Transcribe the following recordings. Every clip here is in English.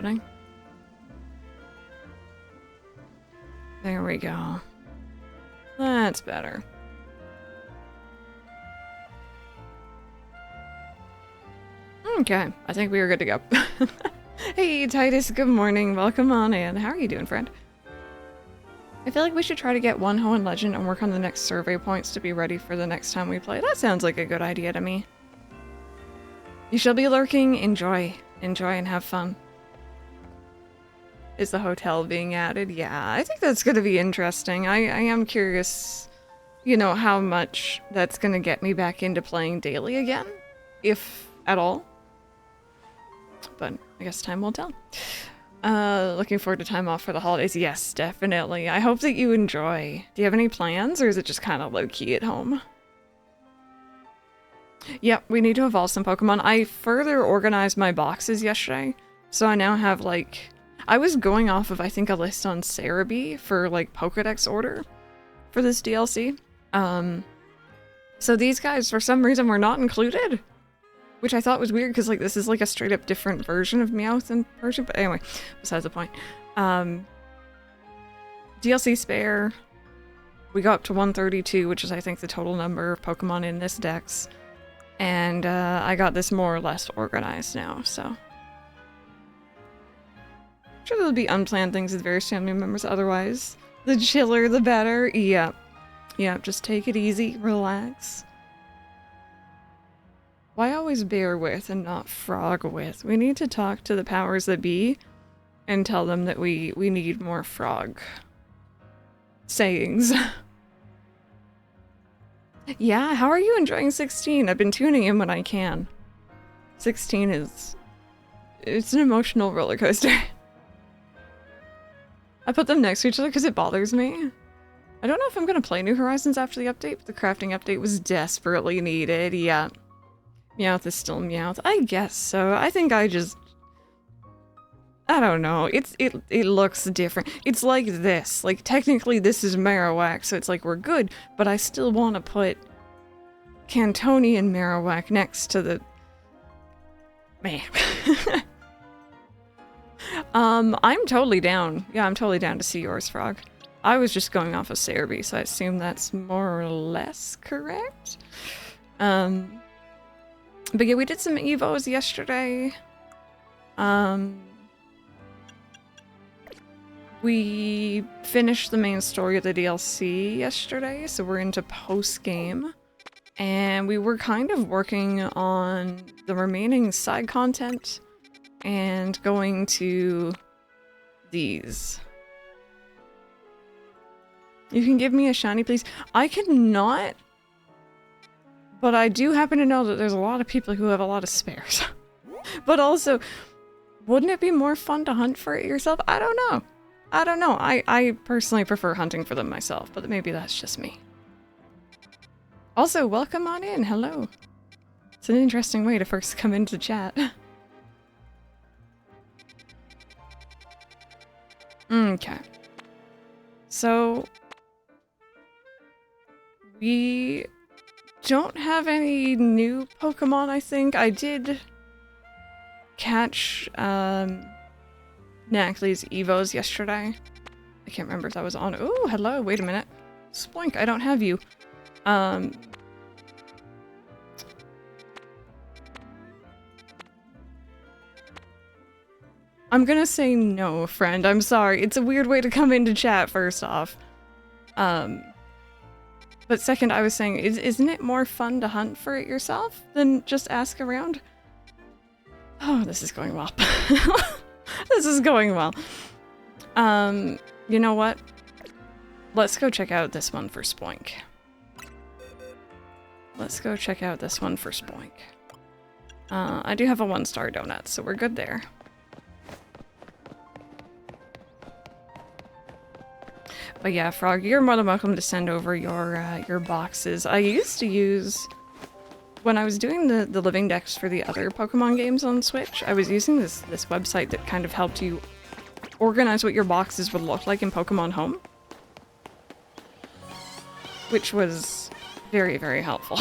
happening. There we go. That's better. Okay, I think we are good to go. Hey Titus, good morning. Welcome on in. How are you doing, friend? I feel like we should try to get one Hoenn Legend and work on the next survey points to be ready for the next time we play. That sounds like a good idea to me. You shall be lurking. Enjoy. Enjoy and have fun. Is the hotel being added? Yeah, I think that's going to be interesting. I am curious, you know, how much that's going to get me back into playing daily again, if at all. But I guess time will tell. Looking forward to time off for the holidays. Yes, definitely. I hope that you enjoy. Do you have any plans, or is it just kind of low-key at home? Yep, we need to evolve some Pokemon. I further organized my boxes yesterday, so I now have, like... I was going off of, I think, a list on Cerebi for, like, Pokedex order for this DLC. So these guys, for some reason, were not included. Which I thought was weird, because, like, this is, like, a straight-up different version of Meowth in Persian. But anyway, besides the point. DLC spare. We got up to 132, which is, I think, the total number of Pokemon in this dex. And, I got this more or less organized now, so... I'm sure there'll be unplanned things with various family members otherwise. The chiller, the better. Yep. Yep, just take it easy, relax. Why always bear with and not frog with? We need to talk to the powers that be and tell them that we need more frog sayings. Yeah, how are you enjoying 16? I've been tuning in when I can. 16 is... it's an emotional roller coaster. I put them next to each other because it bothers me. I don't know if I'm going to play New Horizons after the update, but the crafting update was desperately needed. Yeah. Meowth is still Meowth. I guess so. I think I don't know. It looks different. It's like this. Like, technically this is Marowak, so it's like we're good, but I still want to put Cantonian Marowak next to the... meh. I'm totally down. Yeah, I'm totally down to see yours, Frog. I was just going off of Cerebi, so I assume that's more or less correct. But yeah, we did some Evos yesterday. We finished the main story of the DLC yesterday, so we're into post-game. And we were kind of working on the remaining side content and going to these. You can give me a shiny, please. I cannot, but I do happen to know that there's a lot of people who have a lot of spares. But also, wouldn't it be more fun to hunt for it yourself? I don't know. I don't know. I personally prefer hunting for them myself, but maybe that's just me. Also, welcome on in. Hello. It's an interesting way to first come into chat. Okay. So... we don't have any new Pokemon, I think. I did catch Nackley's Evos yesterday. I can't remember if that was on. Oh, hello, wait a minute. Spoink, I don't have you. I'm gonna say no, friend. I'm sorry. It's a weird way to come into chat, first off. But second, I was saying, isn't it more fun to hunt for it yourself than just ask around? Oh, this is going well. This is going well. You know what? Let's go check out this one for Spoink. Let's go check out this one for Spoink. I do have a 1-star donut, so we're good there. But yeah, Frog, you're more than welcome to send over your boxes. I used to use... when I was doing the living decks for the other Pokemon games on Switch, I was using this website that kind of helped you organize what your boxes would look like in Pokemon Home. Which was very, very helpful.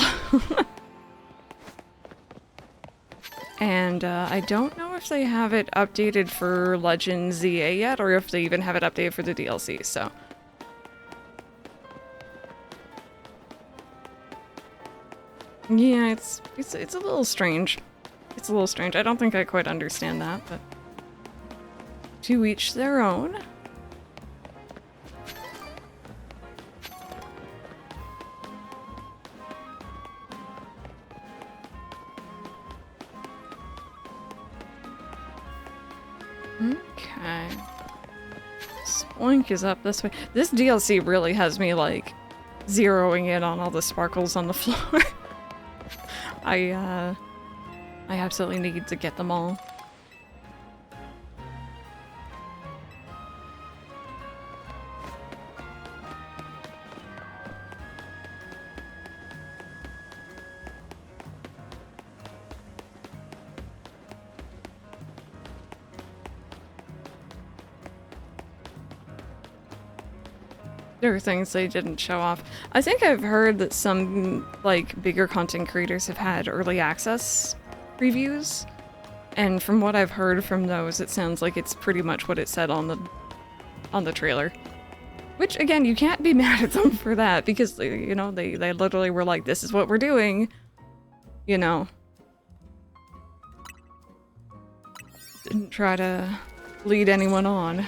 And I don't know if they have it updated for Legend ZA yet, or if they even have it updated for the DLC, so. Yeah, it's a little strange. It's a little strange. I don't think I quite understand that, but to each their own. Okay. Spoink is up this way. This DLC really has me, like, zeroing in on all the sparkles on the floor. I absolutely need to get them all. There are things they didn't show off. I think I've heard that some, like, bigger content creators have had early access previews, and from what I've heard from those, it sounds like it's pretty much what it said on the trailer. Which, again, you can't be mad at them for that, because, you know, they literally were like, this is what we're doing, you know. Didn't try to lead anyone on.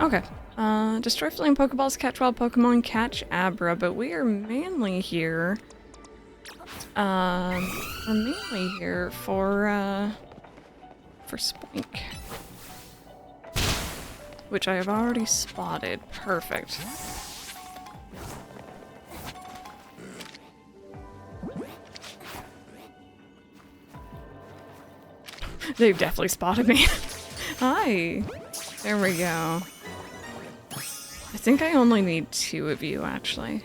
Okay. Destroy flame Pokeballs, catch wild Pokemon, catch Abra, but we are mainly here. We're mainly here for Spoink. Which I have already spotted. Perfect. They've definitely spotted me. Hi. There we go. I think I only need 2 of you, actually.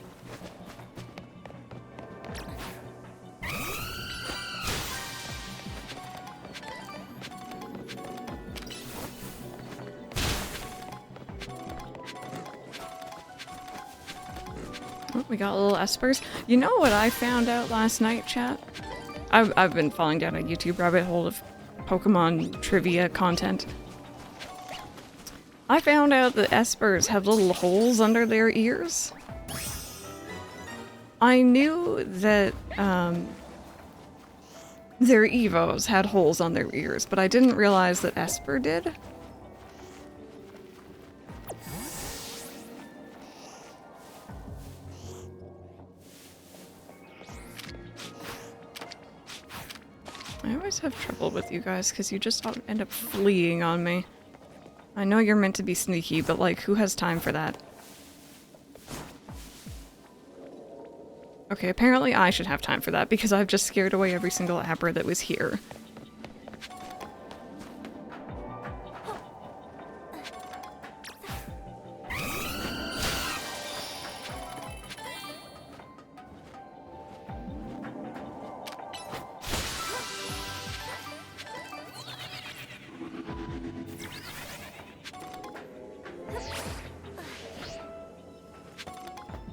Oh, we got little espers. You know what I found out last night, chat? I've been falling down a YouTube rabbit hole of Pokemon trivia content. I found out that espers have little holes under their ears. I knew that their Evos had holes on their ears, but I didn't realize that Esper did. I always have trouble with you guys because you just end up fleeing on me. I know you're meant to be sneaky, but like, who has time for that? Okay, apparently I should have time for that because I've just scared away every single Abra that was here.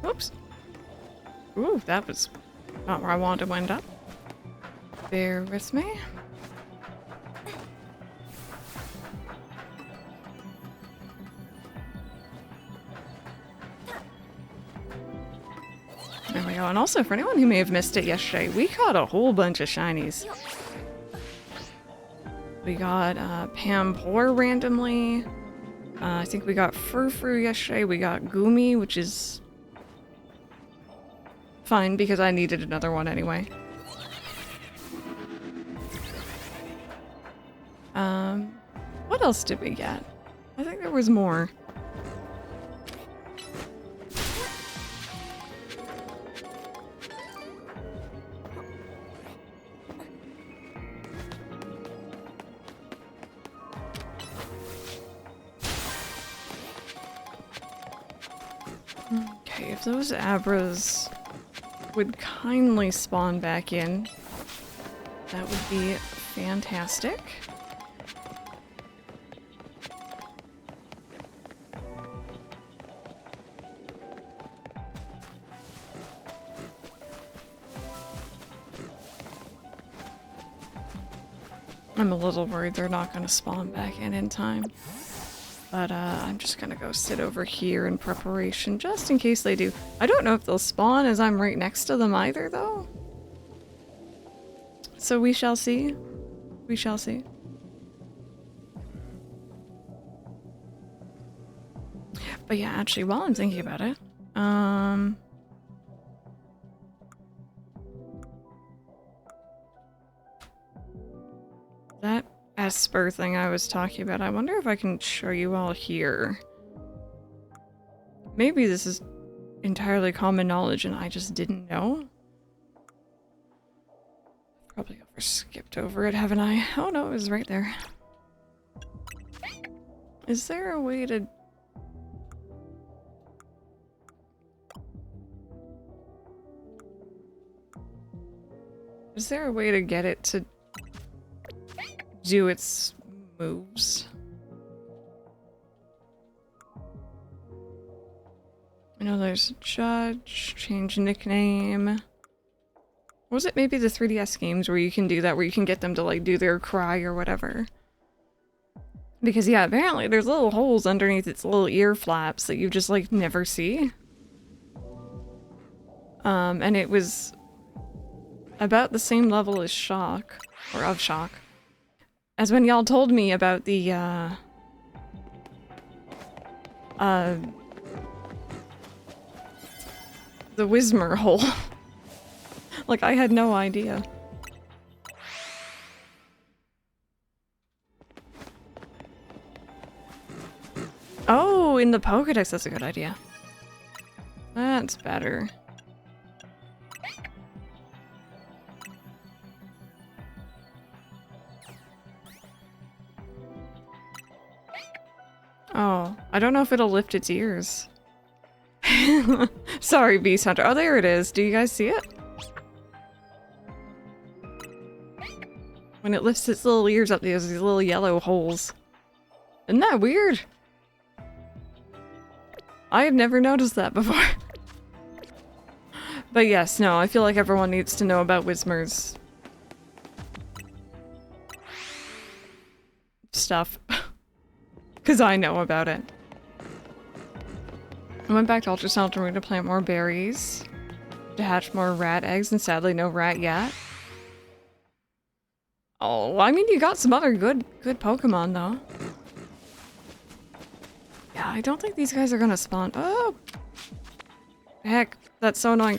Oops. Ooh, that was not where I wanted to end up. Bear with me. There we go. And also, for anyone who may have missed it yesterday, we caught a whole bunch of shinies. We got Pampor randomly. I think we got Furfru yesterday. We got Gumi, which is fine because I needed another one anyway. What else did we get? I think there was more. Okay, if those Abras would kindly spawn back in, that would be fantastic. I'm a little worried they're not going to spawn back in time. But I'm just going to go sit over here in preparation, just in case they do. I don't know if they'll spawn as I'm right next to them either, though. So we shall see. We shall see. But yeah, actually, while I'm thinking about it, that Esper thing I was talking about, I wonder if I can show you all here. Maybe this is entirely common knowledge and I just didn't know. Probably skipped over it, haven't I? Oh no, it was right there. Is there a way to... Is there a way to get it to do its moves? I know there's Judge, change nickname. Was it maybe the 3DS games where you can do that, where you can get them to like do their cry or whatever? Because yeah, apparently there's little holes underneath its little ear flaps that you just like never see. And it was about the same level as Shock, or of Shock, as when y'all told me about the Whismer hole. Like, I had no idea. Oh, in the Pokédex, that's a good idea. That's better. Oh, I don't know if it'll lift its ears. Sorry, Beast Hunter. Oh, there it is. Do you guys see it? When it lifts its little ears up, there's these little yellow holes. Isn't that weird? I have never noticed that before. But yes, no, I feel like everyone needs to know about Whismer's stuff. Because I know about it. I went back to Ultrasound Room to plant more berries, to hatch more rat eggs, and sadly no rat yet. Oh, well, I mean, you got some other good Pokemon, though. Yeah, I don't think these guys are gonna spawn. Oh! Heck, that's so annoying.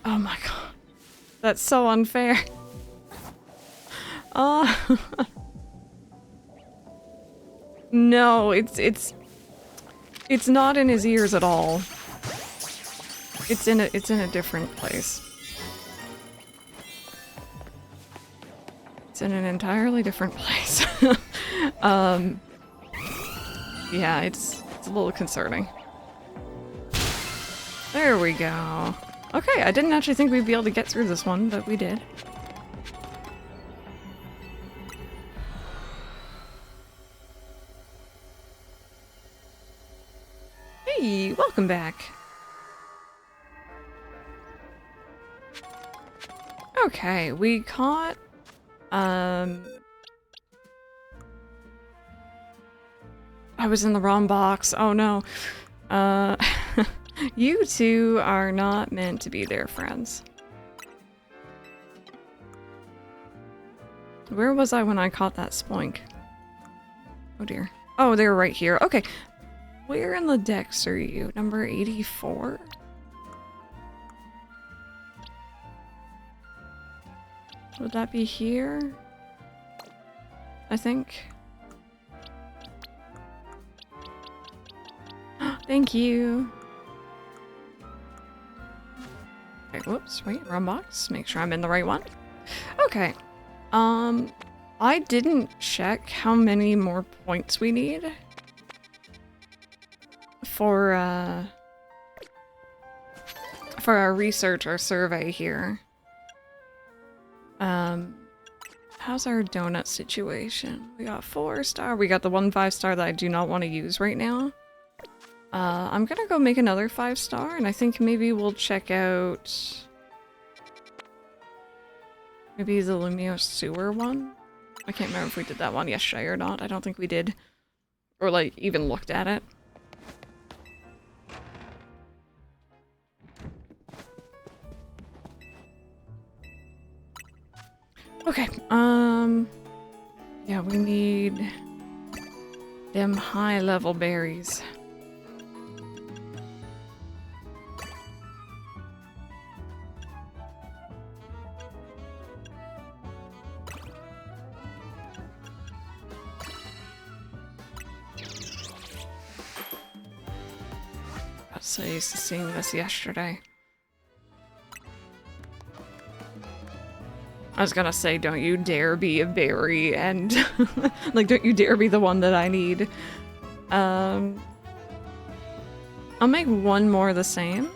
Oh my god. That's so unfair. Oh. No, it's not in his ears at all. It's in a different place. It's in an entirely different place. Yeah, it's a little concerning. There we go. Okay, I didn't actually think we'd be able to get through this one, but we did. Hey, welcome back. Okay, we caught I was in the wrong box. Oh no. You two are not meant to be their friends. Where was I when I caught that spoink? Oh dear. Oh, they're right here. Okay. Where in the dex are you? Number 84? Would that be here? I think. Thank you. Okay, whoops, wait, wrong box. Make sure I'm in the right one. Okay. I didn't check how many more points we need for our research or survey here. How's our donut situation? We got 4-star. We got the 1 5-star that I do not want to use right now. I'm gonna go make another 5-star, and I think maybe we'll check out Maybe the Lumio sewer one? I can't remember if we did that one yesterday or not. I don't think we did. Or, like, even looked at it. Okay, yeah, we need them high-level berries. So I used to seeing this yesterday. I was gonna say, don't you dare be a berry, and like, don't you dare be the one that I need. I'll make one more the same.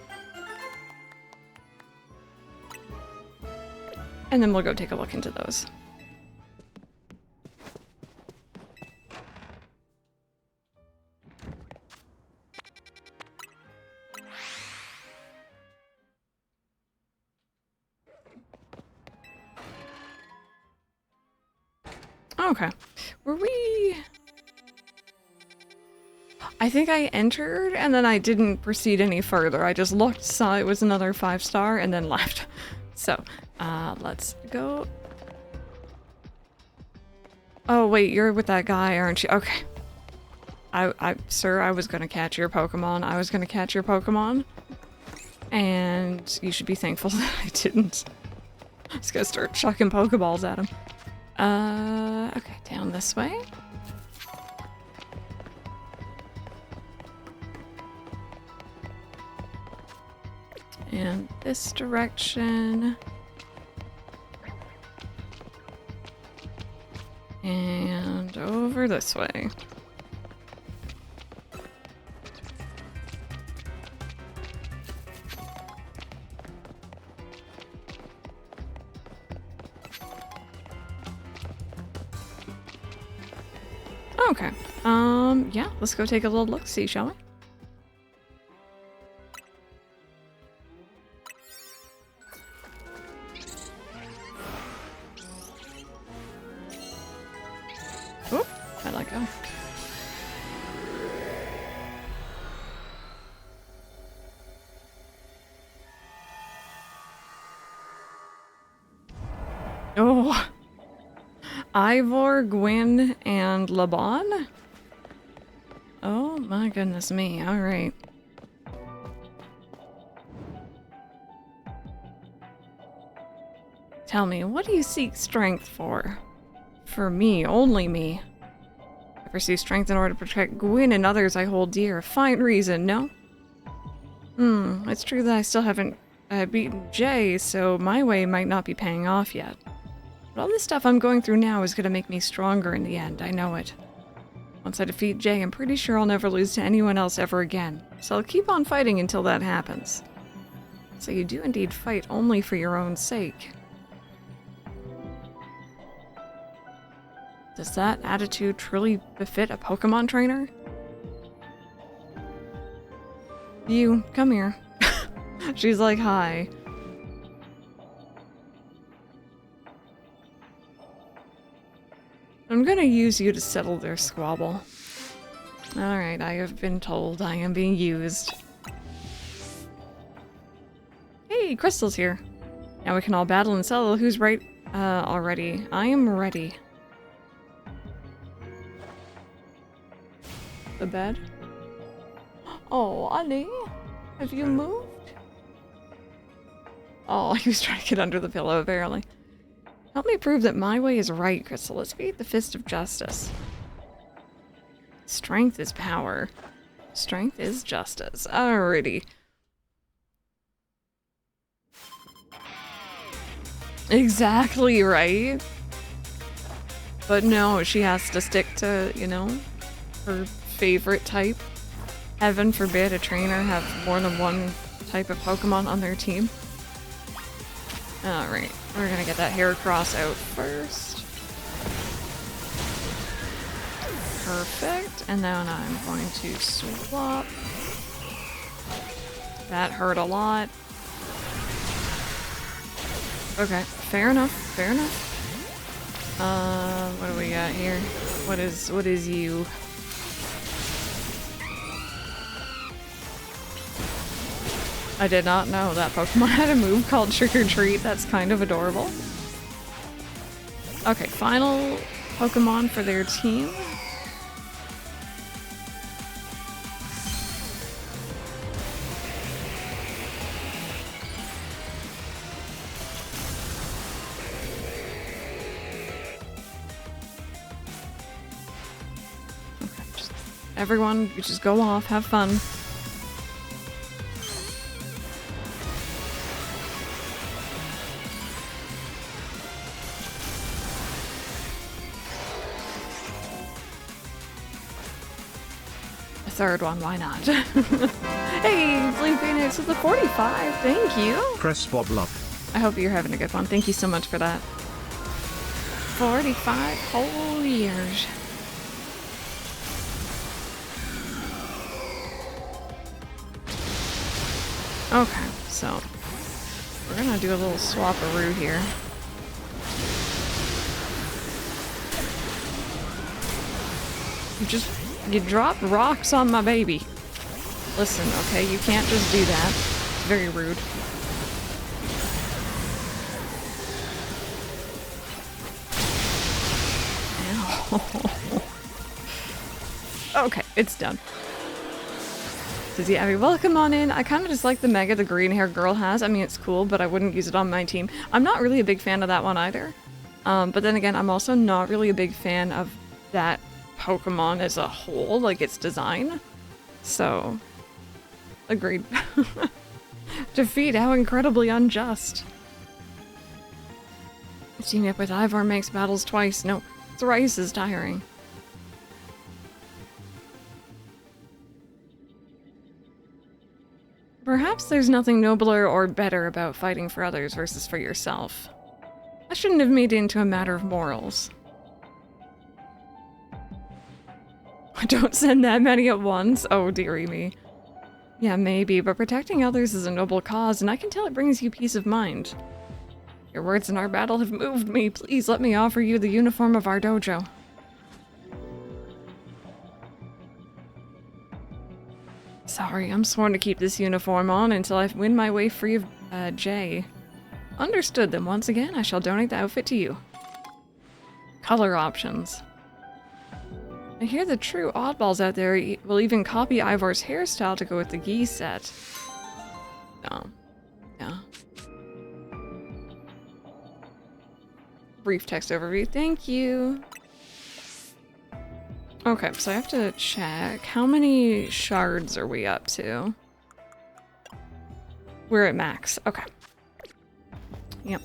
And then we'll go take a look into those. Okay. Were we... I think I entered and then I didn't proceed any further. I just looked, saw it was another 5-star, and then left. So, let's go. Oh, wait, you're with that guy, aren't you? Okay. Sir, I was gonna catch your Pokemon. I was gonna catch your Pokemon. And you should be thankful that I didn't. I was gonna start chucking Pokeballs at him. Okay, down this way. And this direction. And over this way. Okay. Yeah, let's go take a little look-see, shall we? Oop, I let go. Oh. Ivor, Gwyn, and Laban? Oh my goodness me, alright. Tell me, what do you seek strength for? For me, only me. I pursue strength in order to protect Gwyn and others I hold dear. A fine reason, no? It's true that I still haven't beaten Jay, so my way might not be paying off yet. But all this stuff I'm going through now is gonna make me stronger in the end, I know it. Once I defeat Jay, I'm pretty sure I'll never lose to anyone else ever again, so I'll keep on fighting until that happens. So you do indeed fight only for your own sake. Does that attitude truly befit a Pokemon trainer? You, come here. She's like, hi. I'm gonna use you to settle their squabble. Alright, I have been told I am being used. Hey, Crystal's here. Now we can all battle and settle who's right already. I am ready. The bed? Oh, Ali, have you moved? Oh, he was trying to get under the pillow, apparently. Help me prove that my way is right, Crystal. Let's beat the fist of justice. Strength is power. Strength is justice. Alrighty. Exactly right. But no, she has to stick to, you know, her favorite type. Heaven forbid a trainer have more than one type of Pokemon on their team. Alright, we're gonna get that Heracross out first. Perfect, and then I'm going to swap. That hurt a lot. Okay, fair enough, fair enough. What do we got here? What is you? I did not know that Pokemon had a move called Trick or Treat. That's kind of adorable. Okay, final Pokemon for their team. Everyone, you just go off, have fun. A third one, why not? Hey, Blue Phoenix with the 45, thank you. Press bottle up. I hope you're having a good one. Thank you so much for that. 45 whole years. Okay, so we're gonna do a little swap-a-roo here. You dropped rocks on my baby. Listen, okay, you can't just do that. It's very rude. Ow. Okay, it's done. Says, yeah, I mean, well, come on in. I kind of just like the Mega the green hair girl has. I mean, it's cool, but I wouldn't use it on my team. I'm not really a big fan of that one either. But then again, I'm also not really a big fan of that Pokemon as a whole, like its design. So, agreed. Defeat, how incredibly unjust. Teaming up with Ivor makes battles twice. No, thrice is tiring. Perhaps there's nothing nobler or better about fighting for others versus for yourself. I shouldn't have made it into a matter of morals. Don't send that many at once. Oh, dearie me. Yeah, maybe, but protecting others is a noble cause, and I can tell it brings you peace of mind. Your words in our battle have moved me. Please let me offer you the uniform of our dojo. Sorry, I'm sworn to keep this uniform on until I win my way free of Jay. Understood, then once again, I shall donate the outfit to you. Color options. I hear the true oddballs out there will even copy Ivor's hairstyle to go with the gi set. No. Yeah. Brief text overview, thank you. Okay, so I have to check. How many shards are we up to? We're at max. Okay. Yep.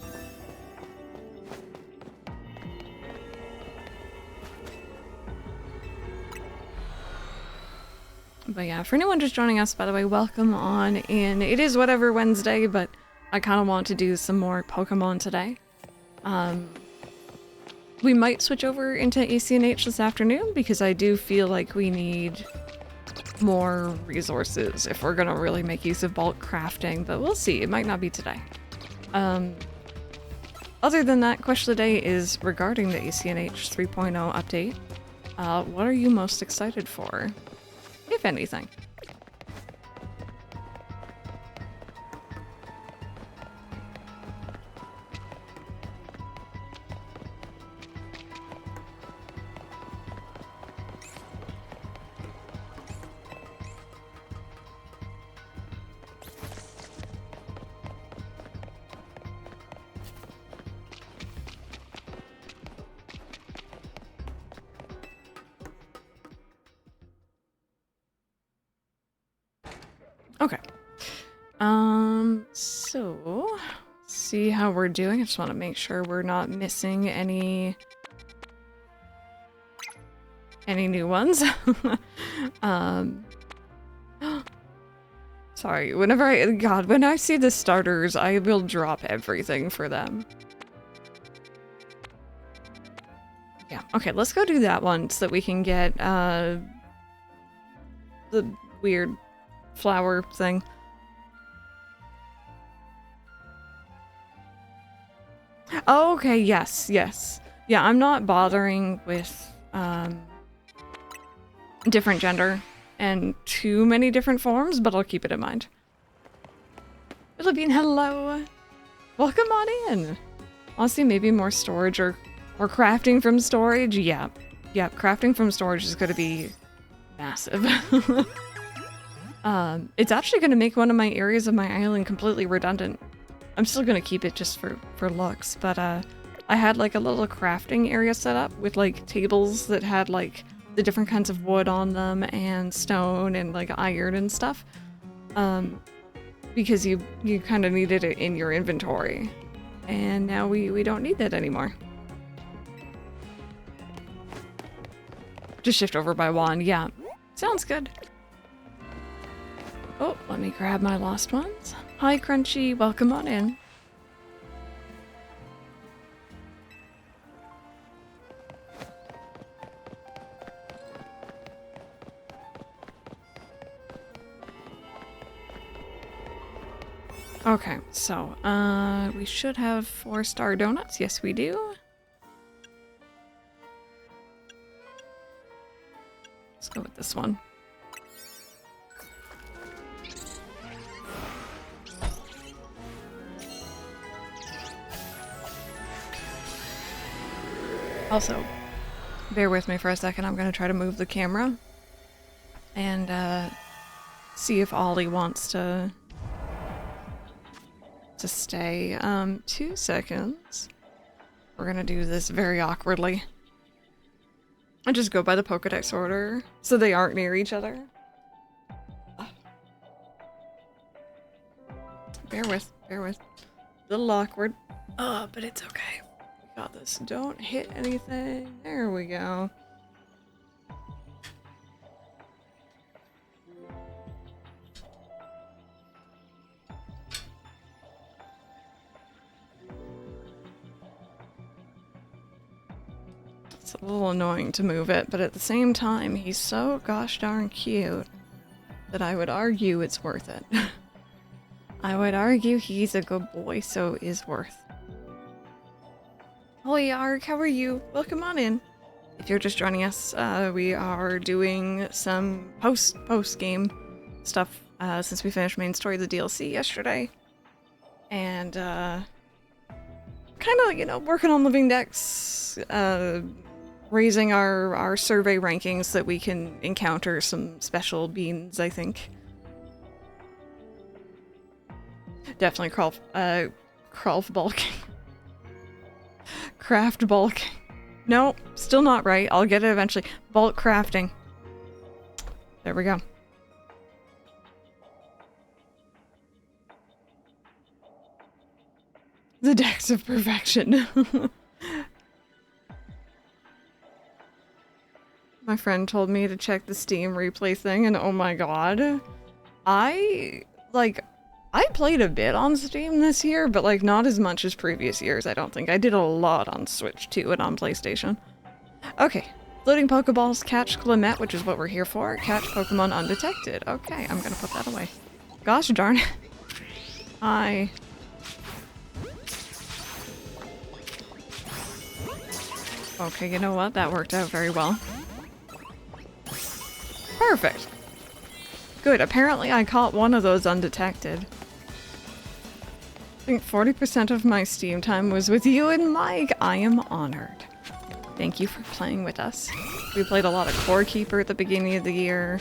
But yeah, for anyone just joining us, by the way, welcome on in. It is whatever Wednesday, but I kind of want to do some more Pokemon today. We might switch over into ACNH this afternoon because I do feel like we need more resources if we're gonna really make use of bulk crafting, but we'll see. It might not be today. Other than that, question of the day is regarding the ACNH 3.0 update. What are you most excited for, if anything? Okay. So see how we're doing. I just want to make sure we're not missing any new ones. Sorry, when I see the starters, I will drop everything for them. Yeah, okay, let's go do that one so that we can get, the weird flower thing. Oh, okay, yes, yes. Yeah, I'm not bothering with different gender and too many different forms, but I'll keep it in mind. Philippine, hello! Welcome on in! Honestly, maybe more storage or crafting from storage? Yeah. Yeah, crafting from storage is gonna be massive. It's actually gonna make one of my areas of my island completely redundant. I'm still gonna keep it just for looks, but I had like a little crafting area set up with like tables that had like the different kinds of wood on them and stone and like iron and stuff. Because you kind of needed it in your inventory. And now we don't need that anymore. Just shift over by one, yeah. Sounds good. Oh, let me grab my lost ones. Hi, Crunchy, welcome on in. Okay, so, we should have 4-star donuts. Yes, we do. Let's go with this one. Also, bear with me for a second. I'm going to try to move the camera and see if Ollie wants to stay. 2 seconds. We're going to do this very awkwardly. I just go by the Pokedex order so they aren't near each other. Bear with. A little awkward. But it's okay. Got this. Don't hit anything. There we go. It's a little annoying to move it, but at the same time, he's so gosh darn cute that I would argue it's worth it. I would argue he's a good boy, so is worth. Holy Ark, how are you? Welcome on in. If you're just joining us, we are doing some post-game stuff since we finished main story of the DLC yesterday. And kind of, you know, working on living decks, raising our survey rankings so that we can encounter some special beans, I think. Definitely crawl bulking. Craft bulking. No, still not right. I'll get it eventually. Bulk crafting. There we go. The decks of perfection. My friend told me to check the Steam replay thing, and oh my god. I played a bit on Steam this year, but like not as much as previous years, I don't think. I did a lot on Switch too and on PlayStation. Okay, loading Pokeballs, catch Clement, which is what we're here for. Catch Pokemon undetected. Okay, I'm gonna put that away. Gosh darn it. Okay, you know what? That worked out very well. Perfect. Good, apparently I caught one of those undetected. I think 40% of my Steam time was with you and Mike. I am honored. Thank you for playing with us. We played a lot of Core Keeper at the beginning of the year.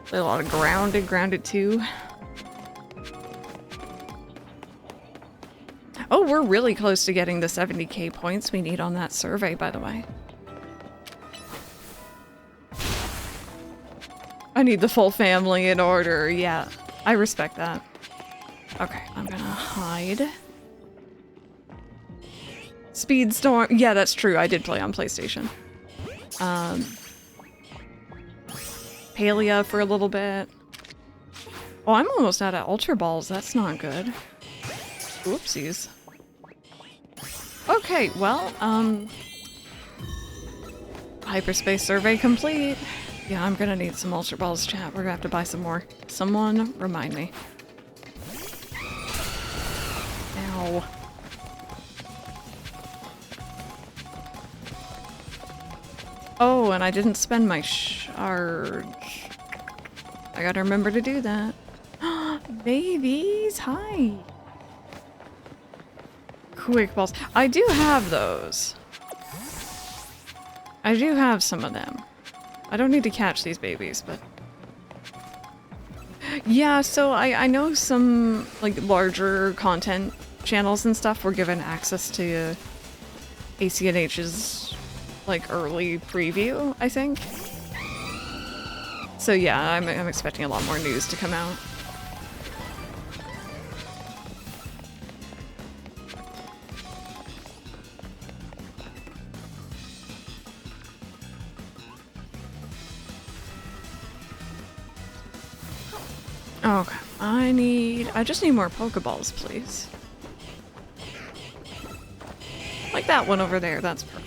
Played a lot of Grounded 2. Oh, we're really close to getting the 70k points we need on that survey, by the way. I need the full family in order. Yeah, I respect that. Okay, I'm gonna hide. Speedstorm. Yeah, that's true. I did play on PlayStation. Palia for a little bit. Oh, I'm almost out of Ultra Balls. That's not good. Whoopsies. Okay, well, hyperspace survey complete. Yeah, I'm gonna need some Ultra Balls, chat. We're gonna have to buy some more. Someone remind me. Ow. Oh, and I didn't spend my shard. I gotta remember to do that. Babies, hi. Quick balls. I do have those. I do have some of them. I don't need to catch these babies, but... Yeah, so I know some, like, larger content channels and stuff were given access to ACNH's, like, early preview, I think. So yeah, I'm expecting a lot more news to come out. Okay, I just need more Pokeballs, please. Like that one over there, that's perfect.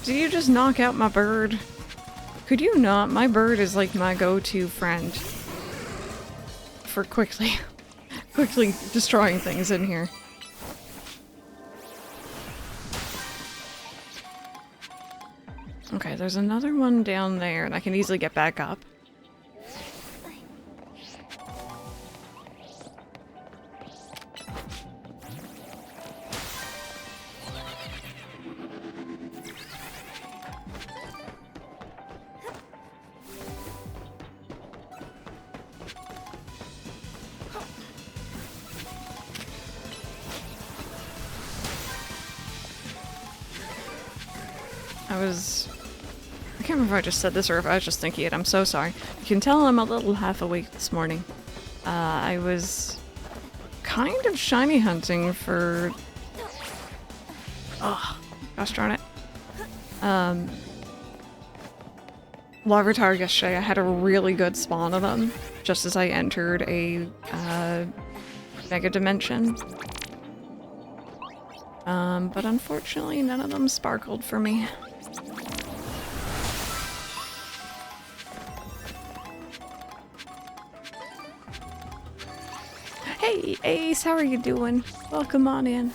Did you just knock out my bird? Could you not? My bird is like my go-to friend for quickly destroying things in here. Okay, there's another one down there, and I can easily get back up. I can't remember if I just said this or if I was just thinking it. I'm so sorry. You can tell I'm a little half awake this morning. I was kind of shiny hunting for... Oh, gosh darn it. Larvitar yesterday. I had a really good spawn of them just as I entered a mega dimension. But unfortunately none of them sparkled for me. Hey, Ace, how are you doing? Welcome on in.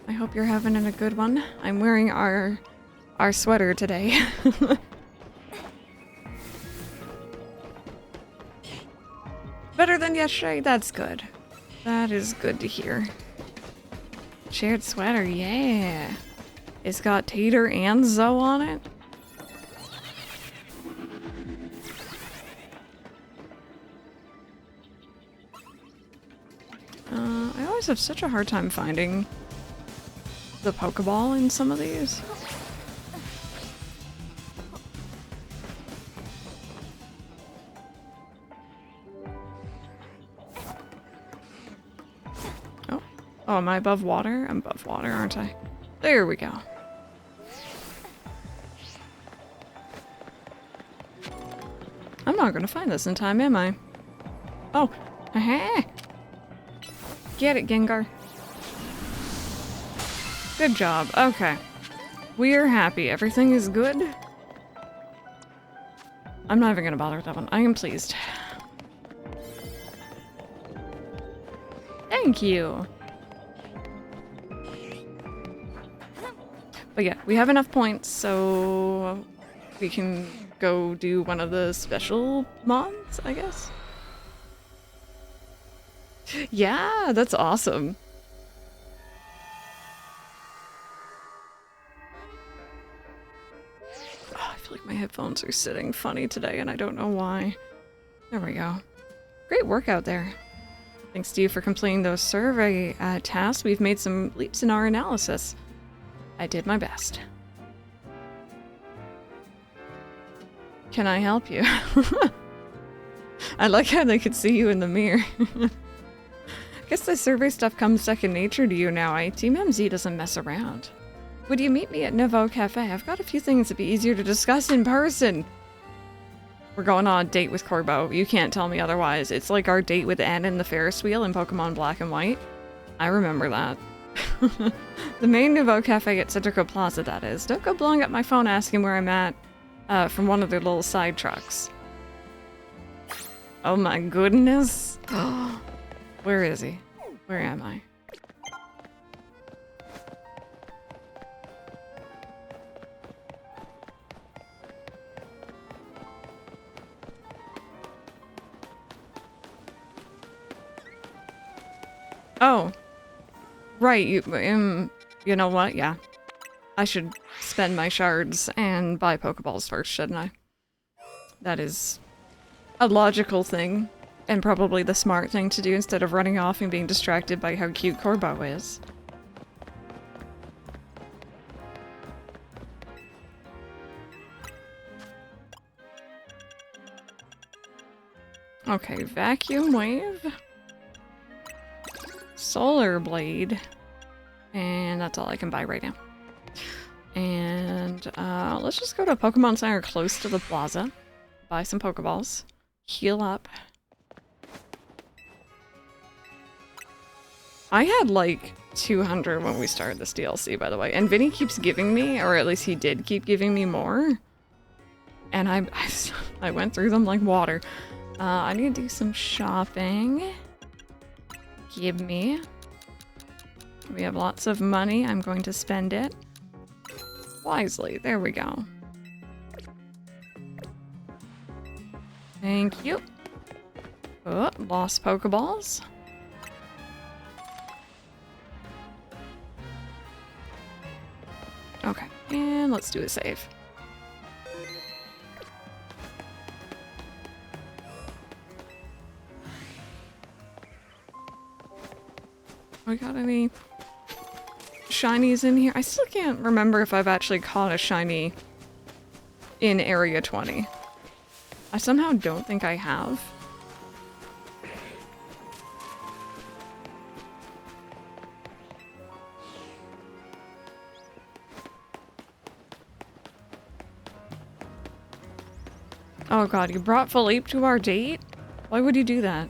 I hope you're having a good one. I'm wearing our sweater today. Better than yesterday? That's good. That is good to hear. Shared sweater, yeah. It's got Tater and Zoe on it. I always have such a hard time finding the Pokeball in some of these. Oh, am I above water? I'm above water, aren't I? There we go. I'm not gonna find this in time, am I? Oh, aha! Get it, Gengar. Good job. Okay. We're happy. Everything is good. I'm not even gonna bother with that one. I am pleased. Thank you. But yeah, we have enough points, so we can go do one of the special mods, I guess. Yeah, that's awesome. Oh, I feel like my headphones are sitting funny today and I don't know why. There we go. Great work out there. Thanks to you for completing those survey tasks. We've made some leaps in our analysis. I did my best. Can I help you? I like how they could see you in the mirror. Guess the survey stuff comes second nature to you now. Team MZ doesn't mess around. Would you meet me at Nouveau Cafe? I've got a few things that'd be easier to discuss in person. We're going on a date with Corbo. You can't tell me otherwise. It's like our date with Anne in the Ferris wheel in Pokemon Black and White. I remember that. The main Nouveau Cafe at Citrico Plaza, that is. Don't go blowing up my phone asking where I'm at from one of their little side trucks. Oh my goodness. Where is he? Where am I? Oh. Right, you know what? Yeah. I should spend my shards and buy Pokeballs first, shouldn't I? That is a logical thing, and probably the smart thing to do instead of running off and being distracted by how cute Corbo is. Okay, Vacuum Wave. Solar Blade. And that's all I can buy right now. And let's just go to a Pokemon Center close to the plaza. Buy some Pokeballs. Heal up. I had like 200 when we started this DLC, by the way. And Vinny keeps giving me, or at least he did keep giving me more. And I went through them like water. I need to do some shopping. Give me. We have lots of money. I'm going to spend it wisely. There we go. Thank you. Oh, lost Pokeballs. Okay, and let's do a save. We got any shinies in here? I still can't remember if I've actually caught a shiny in Area 20. I somehow don't think I have. Oh god, you brought Philippe to our date? Why would you do that?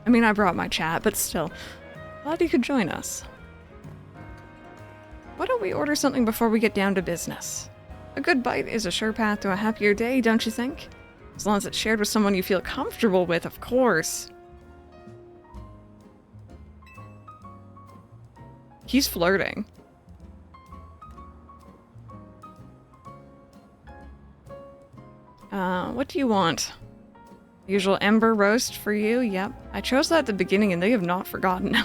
I mean, I brought my chat, but still. Glad you could join us. Why don't we order something before we get down to business? A good bite is a sure path to a happier day, don't you think? As long as it's shared with someone you feel comfortable with, of course. He's flirting. What do you want? Usual ember roast for you? Yep. I chose that at the beginning and they have not forgotten.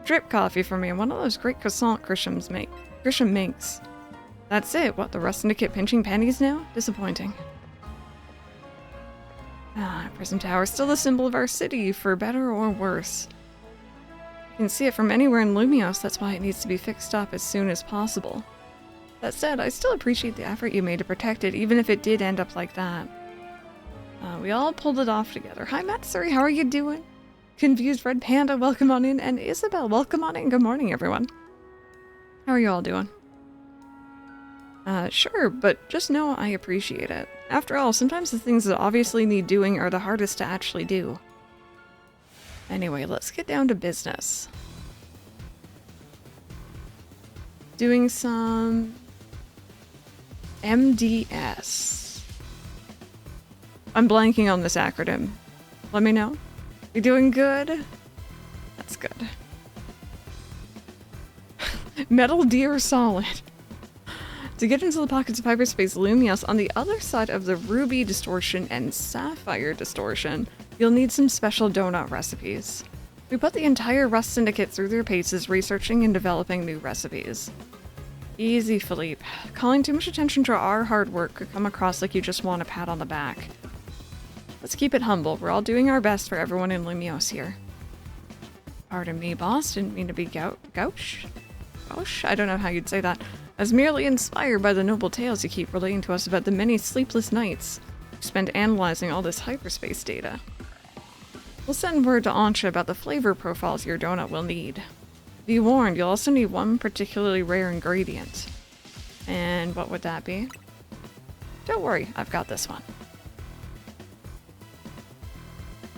Drip coffee for me and one of those great croissant Grisham makes. That's it. What, the rusticate pinching pennies now? Disappointing. Prism Tower, still the symbol of our city, for better or worse. You can see it from anywhere in Lumios, that's why it needs to be fixed up as soon as possible. That said, I still appreciate the effort you made to protect it, even if it did end up like that. We all pulled it off together. Hi Matsuri, how are you doing? Confused Red Panda, welcome on in, and Isabel, welcome on in. Good morning, everyone. How are you all doing? Sure, but just know I appreciate it. After all, sometimes the things that obviously need doing are the hardest to actually do. Anyway, let's get down to business. Doing some MDS. I'm blanking on this acronym. Let me know. You doing good? That's good. Metal Deer Solid. To get into the pockets of hyperspace Lumios on the other side of the Ruby Distortion and Sapphire Distortion, you'll need some special donut recipes. We put the entire Rust Syndicate through their paces researching and developing new recipes. Easy, Philippe. Calling too much attention to our hard work could come across like you just want a pat on the back. Let's keep it humble. We're all doing our best for everyone in Lumios here. Pardon me, boss. Didn't mean to be gauche? Gauche? I don't know how you'd say that. I was merely inspired by the noble tales you keep relating to us about the many sleepless nights you spend analyzing all this hyperspace data. We'll send word to Ansha about the flavor profiles your donut will need. Be warned, you'll also need one particularly rare ingredient. And what would that be? Don't worry, I've got this one.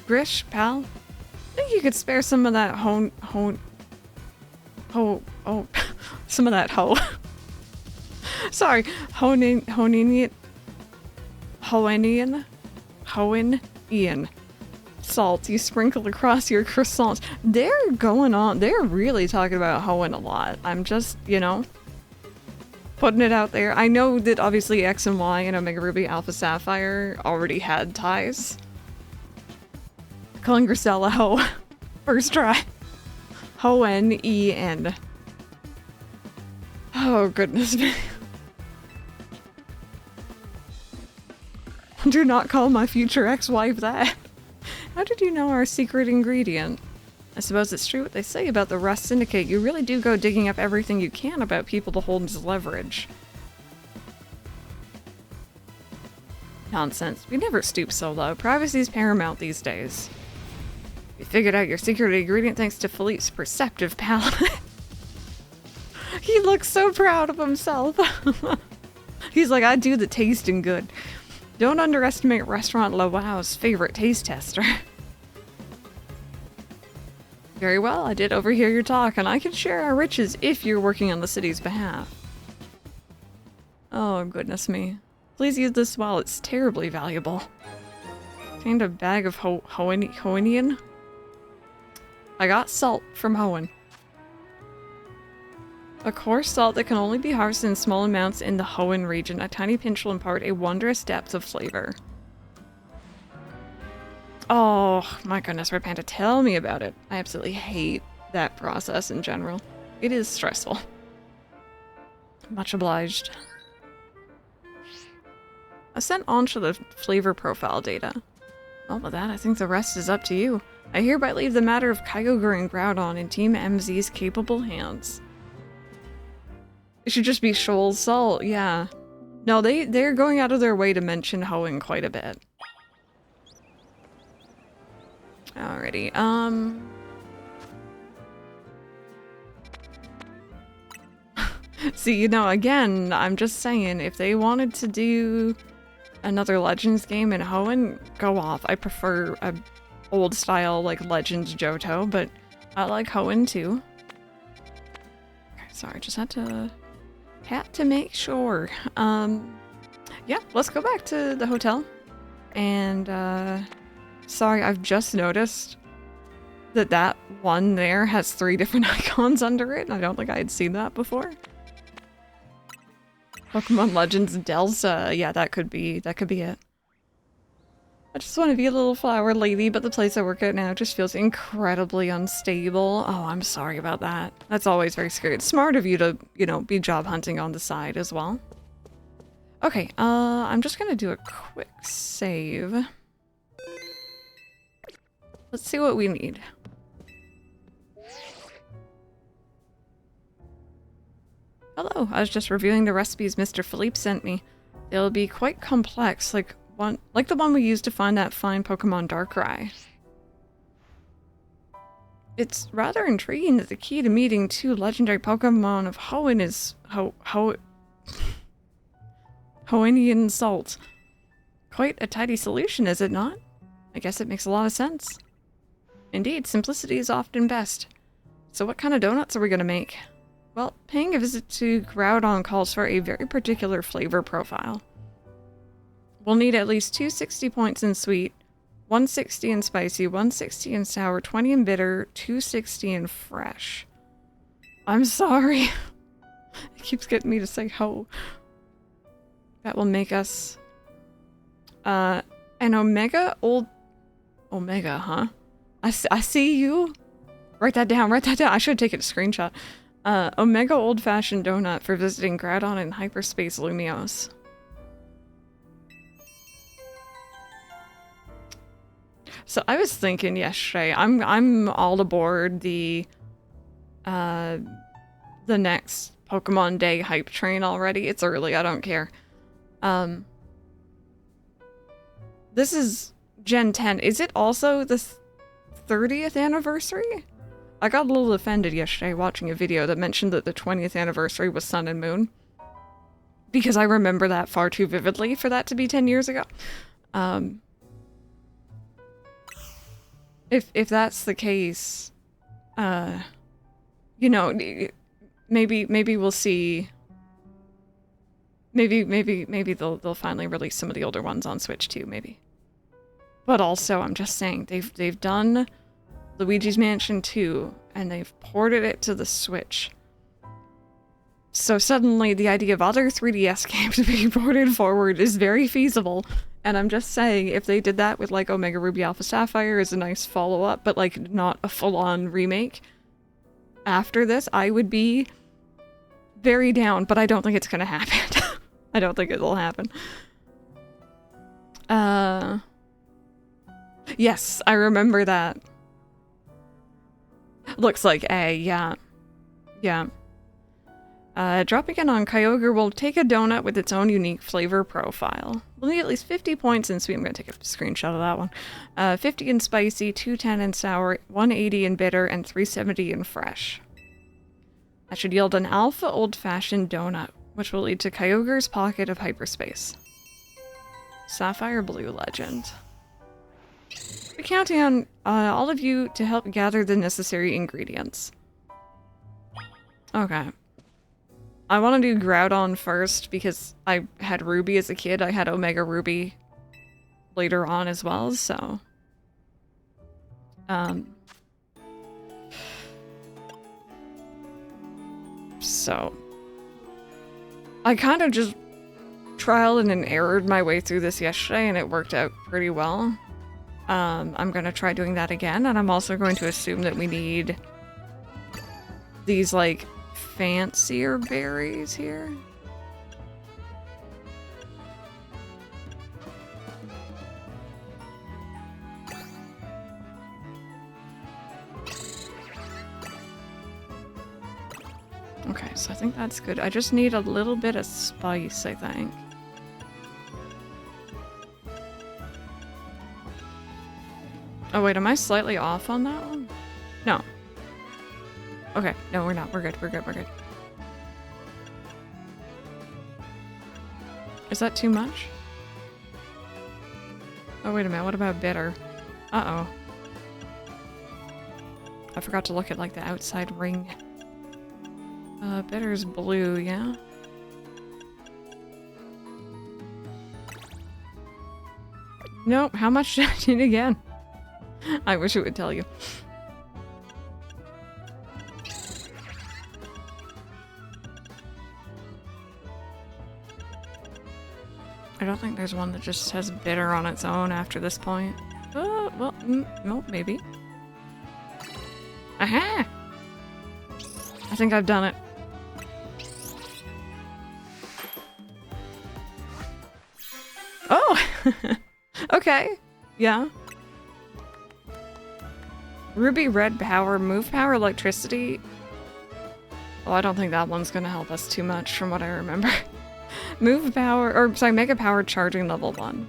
Grish, pal? I think you could spare some of that some of that Sorry, Hoenian salt you sprinkle across your croissants. They're going on. They're really talking about Hoenn a lot. I'm just, you know, putting it out there. I know that obviously X and Y and Omega Ruby Alpha Sapphire already had ties. Calling Grisella Ho. First try. Hoen. Oh, goodness me. Do not call my future ex-wife that. How did you know our secret ingredient? I suppose it's true what they say about the Rust Syndicate. You really do go digging up everything you can about people to hold as leverage. Nonsense. We never stoop so low. Privacy's paramount these days. You figured out your secret ingredient thanks to Philippe's perceptive palate. He looks so proud of himself. He's like, I do the tasting good. Don't underestimate Restaurant La Wow's favorite taste tester. Very well, I did overhear your talk, and I can share our riches if you're working on the city's behalf. Oh, goodness me. Please use this well, it's terribly valuable. Contained a bag of Hoenian? I got salt from Hoenn. A coarse salt that can only be harvested in small amounts in the Hoenn region. A tiny pinch will impart a wondrous depth of flavor. Oh, my goodness, Red Panda, tell me about it. I absolutely hate that process in general. It is stressful. Much obliged. I sent Ansha the flavor profile data. Well, with that, I think the rest is up to you. I hereby leave the matter of Kyogre and Groudon in Team MZ's capable hands. It should just be Shoal's Salt, yeah. No, they're going out of their way to mention Hoenn quite a bit. Alrighty, See, you know, again, I'm just saying, if they wanted to do another Legends game in Hoenn, go off. I prefer a old style, like, Legends Johto, but I like Hoenn too. Okay, sorry, just had to make sure. Yeah, let's go back to the hotel. And, sorry, I've just noticed that that one there has 3 different icons under it, and I don't think I had seen that before. Pokemon Legends Delta. Yeah, that could be it. I just want to be a little flower lady, but the place I work at now just feels incredibly unstable. Oh, I'm sorry about that. That's always very scary. It's smart of you to, you know, be job hunting on the side as well. Okay, I'm just gonna do a quick save. Let's see what we need. Hello, I was just reviewing the recipes Mr. Philippe sent me. They'll be quite complex, like the one we used to find that fine Pokemon Darkrai. It's rather intriguing that the key to meeting 2 legendary Pokemon of Hoenn is Hoennian salt. Quite a tidy solution, is it not? I guess it makes a lot of sense. Indeed, simplicity is often best. So what kind of donuts are we going to make? Well, paying a visit to Groudon calls for a very particular flavor profile. We'll need at least 260 points in sweet, 160 in spicy, 160 in sour, 20 in bitter, 260 in fresh. I'm sorry. It keeps getting me to say ho. That will make us an Omega Omega, huh? I see you. Write that down, I should take a screenshot. Omega old-fashioned donut for visiting Groudon and Hyperspace Lumiose. So I was thinking yesterday, I'm all aboard the next Pokemon Day hype train already. It's early, I don't care. This is Gen 10. Is it also the 30th anniversary? I got a little offended yesterday watching a video that mentioned that the 20th anniversary was Sun and Moon. Because I remember that far too vividly for that to be 10 years ago. If that's the case, you know, maybe we'll see. Maybe they'll finally release some of the older ones on Switch too, maybe. But also, I'm just saying, they've done Luigi's Mansion 2, and they've ported it to the Switch. So suddenly the idea of other 3DS games being ported forward is very feasible. And I'm just saying, if they did that with like Omega Ruby Alpha Sapphire as a nice follow-up, but like not a full-on remake after this, I would be very down, but I don't think it's gonna happen. I don't think it'll happen. Yes, I remember that. Looks like A, yeah. Yeah. Dropping in on Kyogre will take a donut with its own unique flavor profile. We'll need at least 50 points in sweet. I'm going to take a screenshot of that one. 50 in spicy, 210 in sour, 180 in bitter, and 370 in fresh. That should yield an alpha old-fashioned donut, which will lead to Kyogre's pocket of hyperspace. Sapphire Blue Legend. We're counting on all of you to help gather the necessary ingredients. Okay. I want to do Groudon first because I had Ruby as a kid. I had Omega Ruby later on as well, so... So... I kind of just trial and errored my way through this yesterday, and it worked out pretty well. I'm gonna try doing that again, and I'm also going to assume that we need these, like, fancier berries here. Okay, so I think that's good. I just need a little bit of spice, I think. Oh wait, am I slightly off on that one? No. Okay, no, we're not. We're good, we're good, we're good. Is that too much? Oh, wait a minute, what about bitter? Uh-oh. I forgot to look at, like, the outside ring. Bitter's blue, yeah? Nope, how much did I need again? I wish it would tell you. I don't think there's one that just has bitter on its own after this point. Well, no, maybe. Aha! I think I've done it. Oh! Okay. Yeah. Ruby Red Power, Move Power, Electricity. Oh, I don't think that one's gonna help us too much from what I remember. Move Power, or sorry, Mega Power Charging Level 1.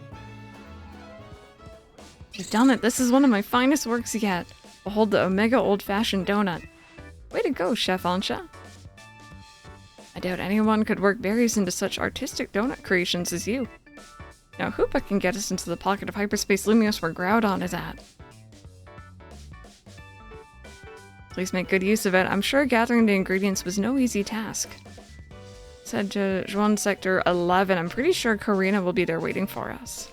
You've done it. This is one of my finest works yet. Behold the Omega Old-Fashioned Donut. Way to go, Chef Ansha. I doubt anyone could work berries into such artistic donut creations as you. Now Hoopa can get us into the pocket of hyperspace Lumios where Groudon is at. Please make good use of it. I'm sure gathering the ingredients was no easy task. Said to Juan Sector 11. I'm pretty sure Karina will be there waiting for us.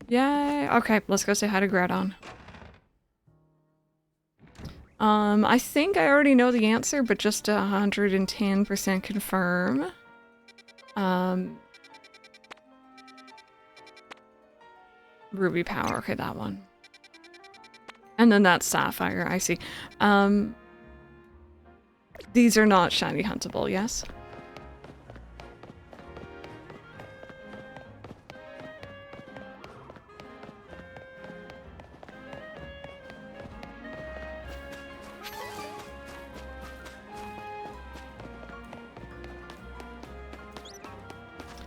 Yay! Okay, let's go say hi to Groudon. I think I already know the answer, but just to 110% confirm. Ruby Power, okay, that one. And then that's Sapphire, I see. These are not shiny huntable, yes?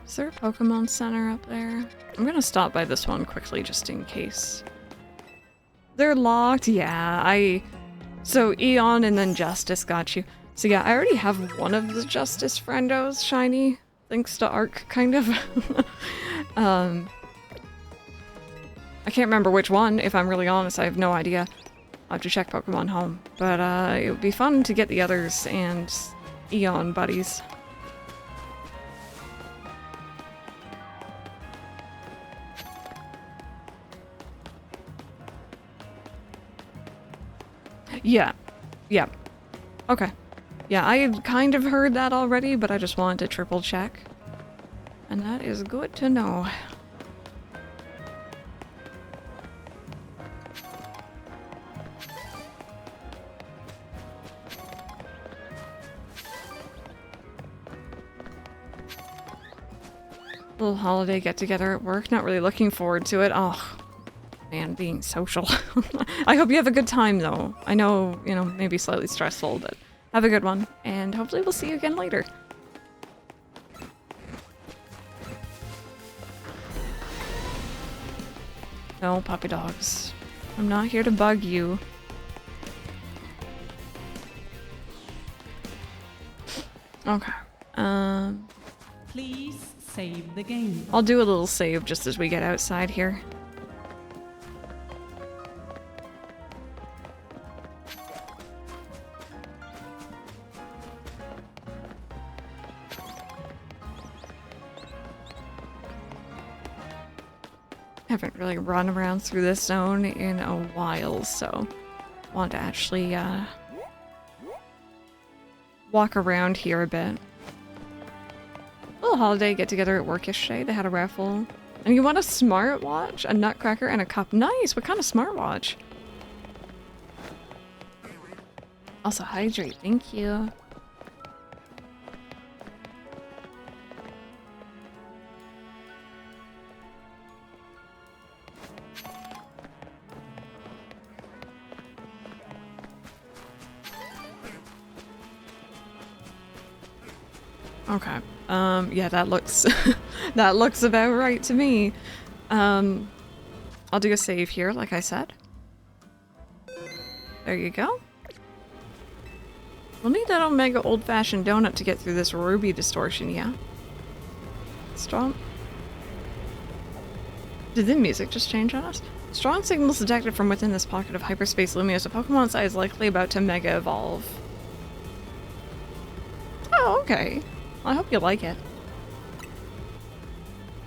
Is there a Pokemon Center up there? I'm gonna stop by this one quickly just in case. They're locked? Yeah, So Eon and then Justice got you. So yeah, I already have one of the Justice friendos shiny, thanks to Arc, kind of. I can't remember which one, if I'm really honest, I have no idea. I'll have to check Pokemon Home. But it would be fun to get the others and Eon buddies. Yeah. Yeah. Okay. Yeah, I had kind of heard that already, but I just wanted to triple check. And that is good to know. Little holiday get-together at work. Not really looking forward to it. Oh, man, being social. I hope you have a good time, though. I know, you know, maybe slightly stressful, but have a good one. And hopefully we'll see you again later. No, puppy dogs. I'm not here to bug you. Okay. Please save the game. I'll do a little save just as we get outside here. Haven't really run around through this zone in a while, so want to actually walk around here a bit. Little holiday get together at work yesterday. They had a raffle. And you want a smartwatch, a nutcracker, and a cup. Nice! What kind of smartwatch? Also hydrate, thank you. Okay. Yeah, that looks that looks about right to me. I'll do a save here, like I said. There you go. We'll need that Omega old-fashioned donut to get through this ruby distortion, yeah? Strong. Did the music just change on us? Strong signals detected from within this pocket of hyperspace Lumios. A Pokemon size likely about to Mega Evolve. Oh, okay. I hope you like it.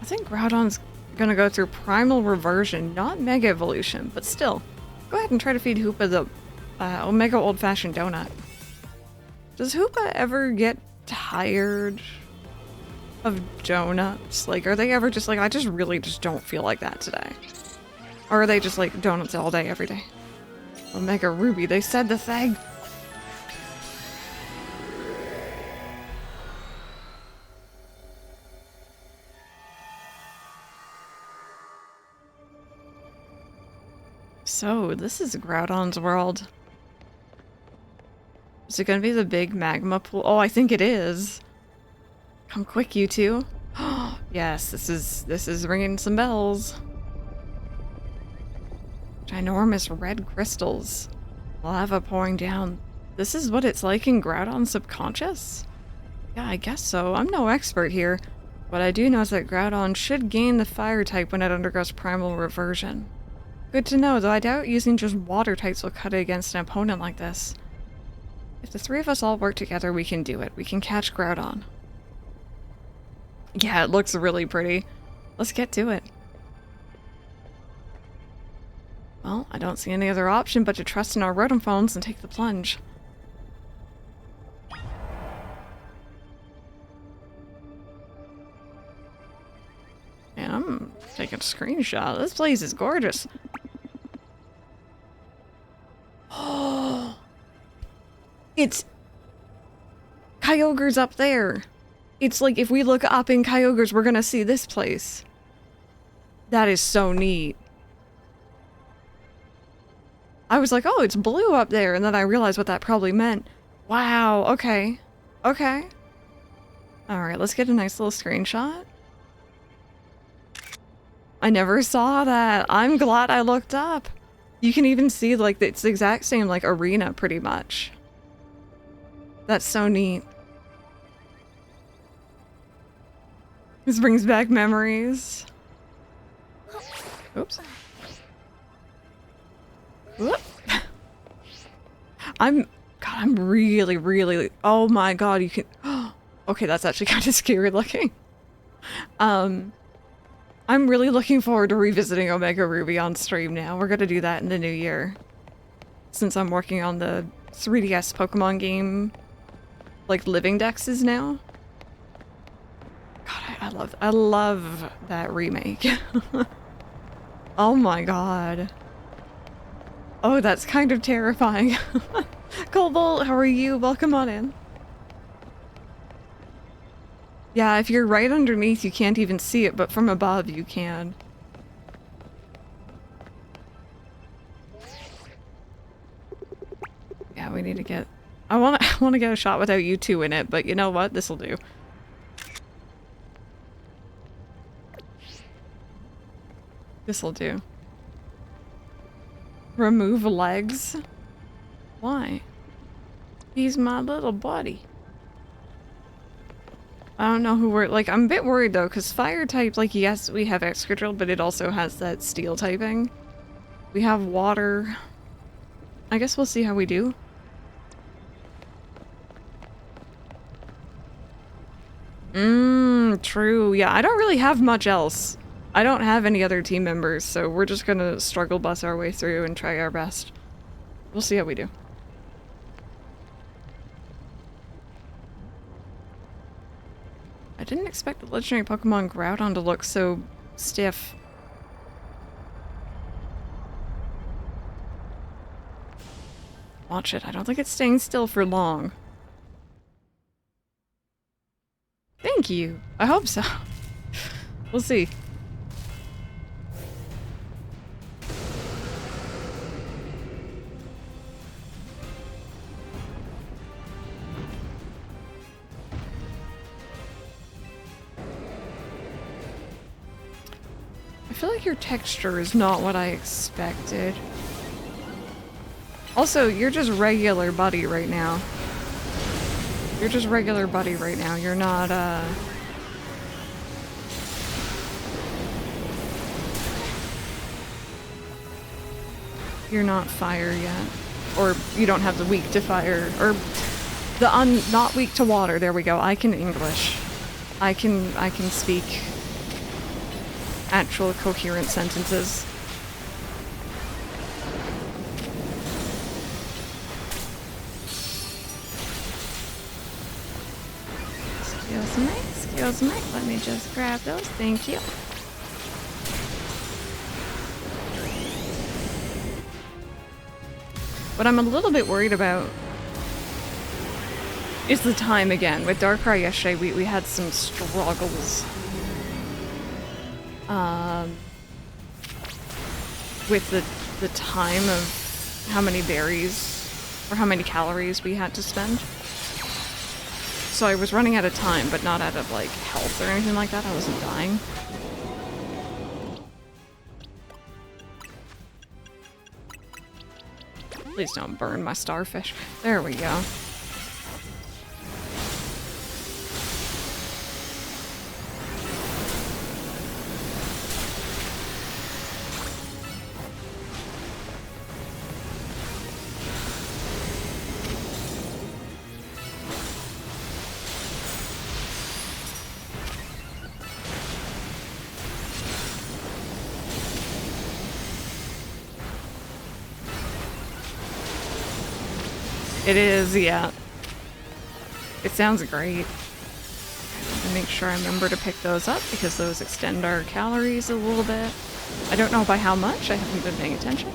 I think Groudon's gonna go through Primal Reversion, not Mega Evolution, but still. Go ahead and try to feed Hoopa the Omega Old-Fashioned Donut. Does Hoopa ever get tired of donuts? Like, are they ever just like, I just really just don't feel like that today? Or are they just like donuts all day, every day? Omega Ruby, they said the thing. So, this is Groudon's world. Is it gonna be the big magma pool? Oh, I think it is. Come quick, you two. Yes, this is ringing some bells. Ginormous red crystals. Lava pouring down. This is what it's like in Groudon's subconscious? Yeah, I guess so. I'm no expert here. What I do know is that Groudon should gain the fire type when it undergoes primal reversion. Good to know, though I doubt using just water types will cut it against an opponent like this. If the three of us all work together, we can do it. We can catch Groudon. Yeah, it looks really pretty. Let's get to it. Well, I don't see any other option but to trust in our Rotom phones and take the plunge. Man, I'm taking a screenshot. This place is gorgeous. Oh, it's Kyogre's up there. It's like if we look up in Kyogre's, we're gonna see this place. That is so neat. I was like, oh, it's blue up there, and then I realized what that probably meant. Wow, okay. Okay. Alright, let's get a nice little screenshot. I never saw that. I'm glad I looked up. You can even see, like, it's the exact same, like, arena, pretty much. That's so neat. This brings back memories. Oops. Whoop. I'm really, oh my god, you can, okay, that's actually kind of scary looking. I'm really looking forward to revisiting Omega Ruby on stream now. We're gonna do that in the new year. Since I'm working on the 3DS Pokemon game like living dexes now. God, I love that remake. Oh my god. Oh, that's kind of terrifying. Cobalt, how are you? Welcome on in. Yeah, if you're right underneath, you can't even see it, but from above, you can. Yeah, we need to get... I want to get a shot without you two in it, but you know what? This'll do. This'll do. Remove legs? Why? He's my little buddy. I don't know who we're... Like, I'm a bit worried, though, because fire type, like, yes, we have Excadrill, but it also has that steel typing. We have water. I guess we'll see how we do. True. Yeah, I don't really have much else. I don't have any other team members, so we're just gonna struggle bus our way through and try our best. We'll see how we do. I didn't expect the legendary Pokemon Groudon to look so stiff. Watch it. I don't think it's staying still for long. Thank you. I hope so. We'll see. I feel like your texture is not what I expected. Also, you're just regular Buddy right now. You're just regular Buddy right now. You're not, You're not fire yet. Or you don't have the weak to fire. Or the not weak to water. There we go. I can English. I can speak actual coherent sentences. Excuse me. Let me just grab those. Thank you. What I'm a little bit worried about is the time again. With Darkrai yesterday, we had some struggles. With the time of how many berries or how many calories we had to spend. So I was running out of time, but not out of like health or anything like that. I wasn't dying. Please don't burn my starfish. There we go. It is, yeah. It sounds great. I'll make sure I remember to pick those up because those extend our calories a little bit. I don't know by how much, I haven't been paying attention.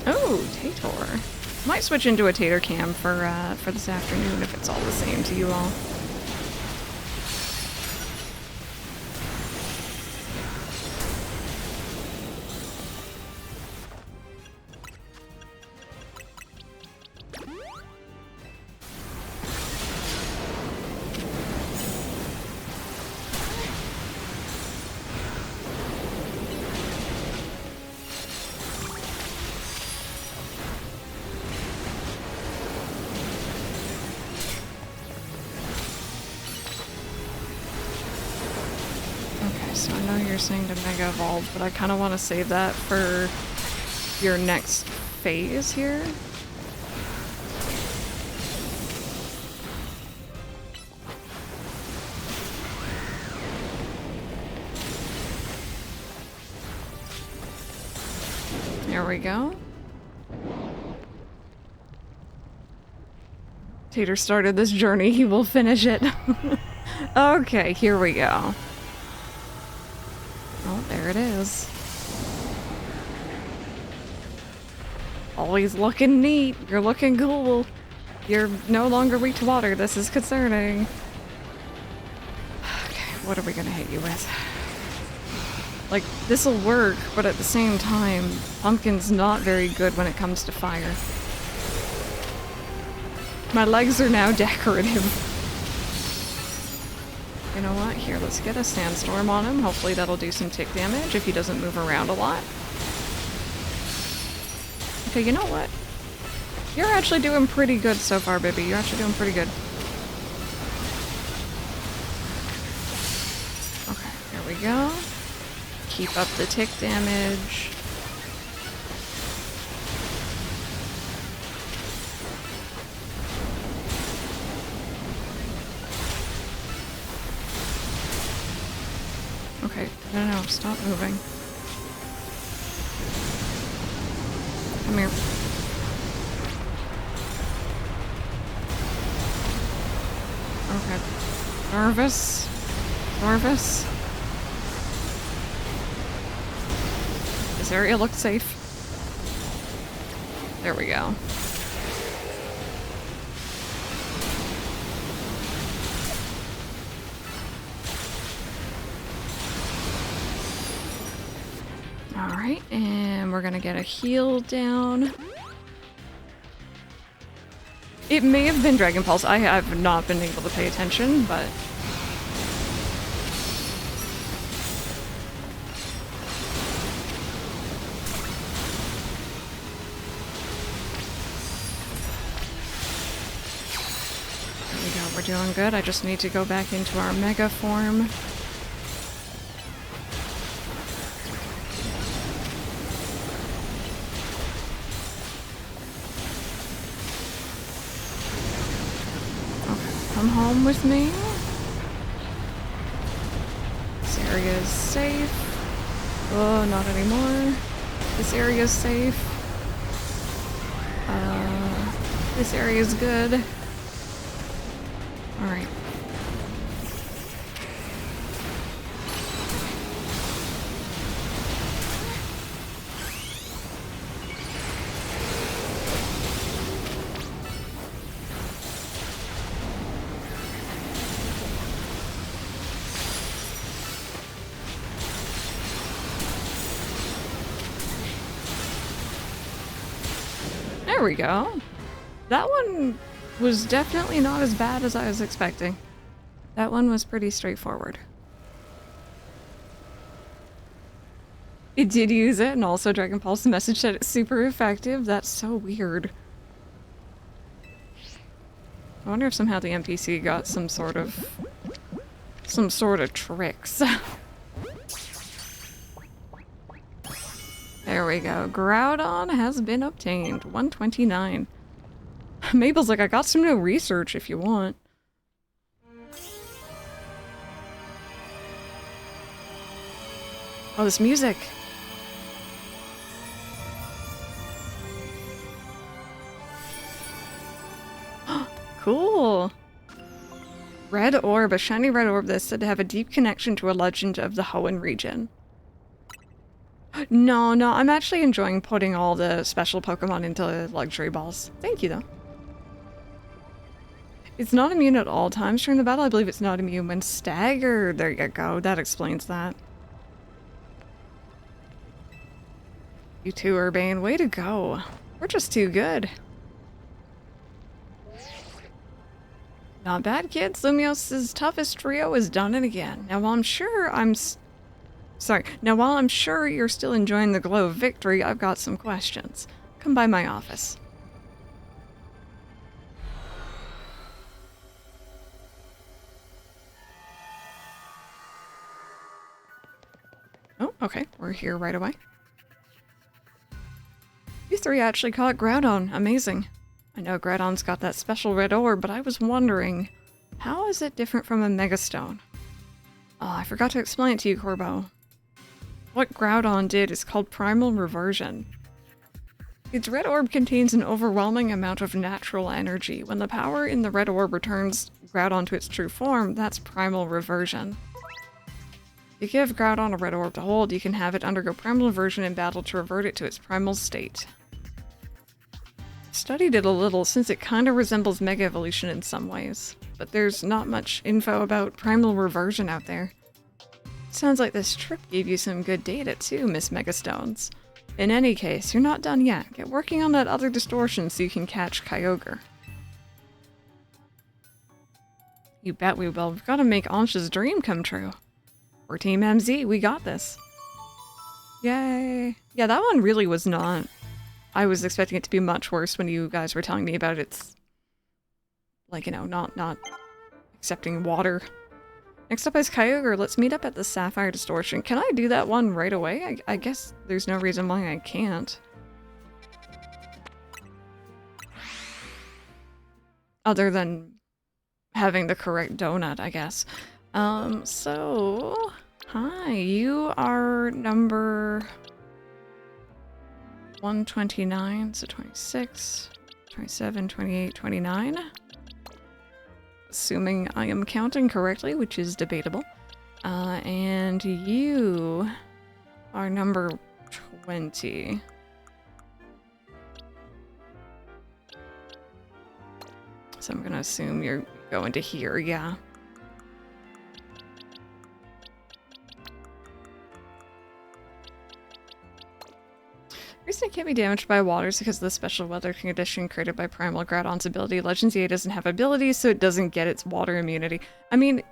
Oh, Tator. Might switch into a Tater Cam for this afternoon if it's all the same to you all. So I know you're saying to Mega Evolve, but I kind of want to save that for your next phase here. There we go. Tater started this journey, he will finish it. Okay, here we go. Oh, there it is. Always looking neat. You're looking cool. You're no longer weak to water. This is concerning. Okay, what are we gonna hit you with? Like, this'll work, but at the same time, Pumpkin's not very good when it comes to fire. My legs are now decorative. You know what? Here, let's get a sandstorm on him. Hopefully that'll do some tick damage if he doesn't move around a lot. Okay, you know what? You're actually doing pretty good so far, Bibby. You're actually doing pretty good. Okay, here we go. Keep up the tick damage. Okay, no, stop moving. Come here. Okay. Nervous? Nervous? This area looks safe. There we go. Alright, and we're gonna get a heal down. It may have been Dragon Pulse. I have not been able to pay attention, but... There we go, we're doing good. I just need to go back into our Mega form. Come home with me. This area is safe. Oh, not anymore. This area is safe. This area is good. Alright. There we go. That one was definitely not as bad as I was expecting. That one was pretty straightforward. It did use it, and also Dragon Pulse message said it's super effective. That's so weird. I wonder if somehow the NPC got some sort of tricks. There we go. Groudon has been obtained. 129. Mabel's like, I got some new research if you want. Oh, this music. Cool. Red orb, a shiny red orb that's said to have a deep connection to a legend of the Hoenn region. No, I'm actually enjoying putting all the special Pokemon into luxury balls. Thank you, though. It's not immune at all times during the battle. I believe it's not immune when staggered. There you go. That explains that. You two, Urbane. Way to go. We're just too good. Not bad, kids. Lumios's toughest trio is done it again. Now, while I'm sure you're still enjoying the glow of victory, I've got some questions. Come by my office. Oh, okay. We're here right away. You three actually caught Groudon. Amazing. I know Groudon's got that special red orb, but I was wondering, how is it different from a Megastone? Oh, I forgot to explain it to you, Corbo. What Groudon did is called Primal Reversion. Its red orb contains an overwhelming amount of natural energy. When the power in the red orb returns Groudon to its true form, that's primal reversion. If you give Groudon a red orb to hold, you can have it undergo primal reversion in battle to revert it to its primal state. Studied it a little since it kind of resembles Mega Evolution in some ways, but there's not much info about primal reversion out there. Sounds like this trip gave you some good data too, Miss Megastones. In any case, you're not done yet. Get working on that other distortion so you can catch Kyogre. You bet we will. We've got to make Ansha's dream come true. We're Team MZ, we got this. Yay. Yeah, that one really was not... I was expecting it to be much worse when you guys were telling me about its... like, you know, not accepting water. Next up is Kyogre. Let's meet up at the Sapphire Distortion. Can I do that one right away? I guess there's no reason why I can't. Other than having the correct donut, I guess. So... Hi, you are number... 129, so 26, 27, 28, 29. Assuming I am counting correctly, which is debatable. And you are number 20. So I'm gonna assume you're going to here, yeah. The reason it can't be damaged by water is because of the special weather condition created by Primal Groudon's ability. Legends EA doesn't have abilities, so it doesn't get its water immunity. I mean,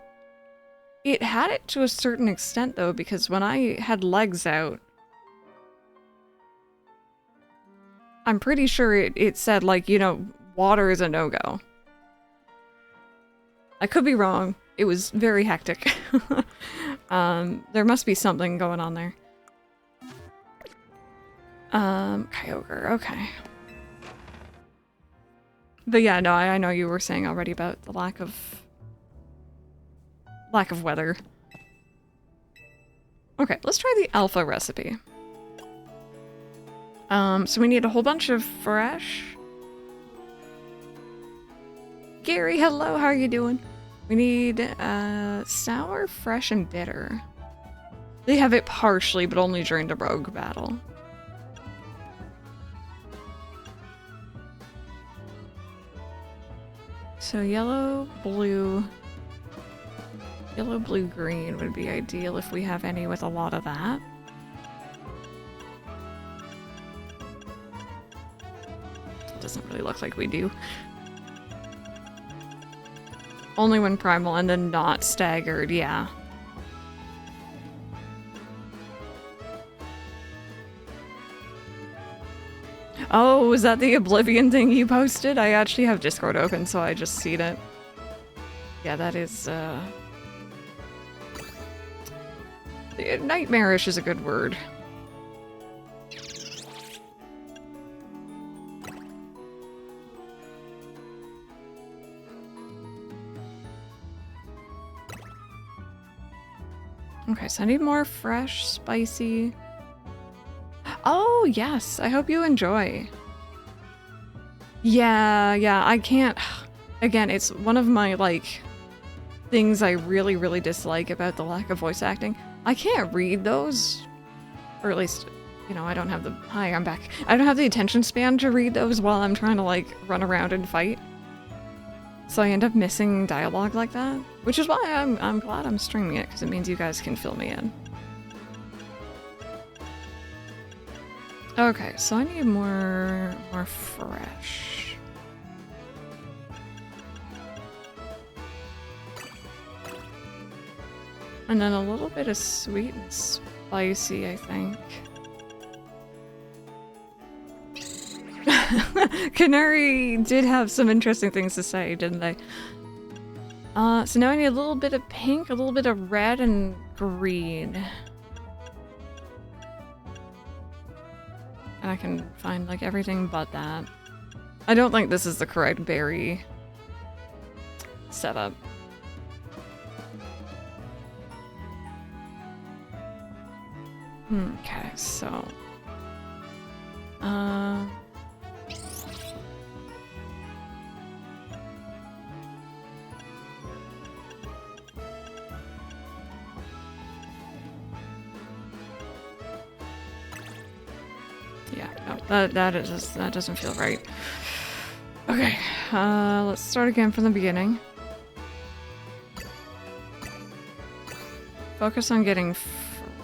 it had it to a certain extent, though, because when I had legs out, I'm pretty sure it said, like, you know, water is a no-go. I could be wrong. It was very hectic. There must be something going on there. Kyogre, okay. But yeah, no, I know you were saying already about the lack of weather. Okay, let's try the alpha recipe. So we need a whole bunch of fresh. Gary, hello, how are you doing? We need, sour, fresh, and bitter. They have it partially, but only during the rogue battle. So yellow, blue, green would be ideal if we have any with a lot of that. It doesn't really look like we do. Only when primal and then not staggered, yeah. Oh, was that the Oblivion thing you posted? I actually have Discord open, so I just seen it. Yeah, that is, nightmarish is a good word. Okay, so I need more fresh, spicy... Oh, yes. I hope you enjoy. Yeah, I can't... Again, it's one of my, like, things I really, really dislike about the lack of voice acting. I can't read those. Or at least, you know, I don't have the... Hi, I'm back. I don't have the attention span to read those while I'm trying to, like, run around and fight. So I end up missing dialogue like that. Which is why I'm glad I'm streaming it, because it means you guys can fill me in. Okay, so I need more fresh. And then a little bit of sweet and spicy, I think. Canary did have some interesting things to say, didn't they? So now I need a little bit of pink, a little bit of red, and green. And I can find, like, everything but that. I don't think this is the correct berry setup. Okay, so... Yeah, no, that doesn't feel right. Okay, let's start again from the beginning. Focus on getting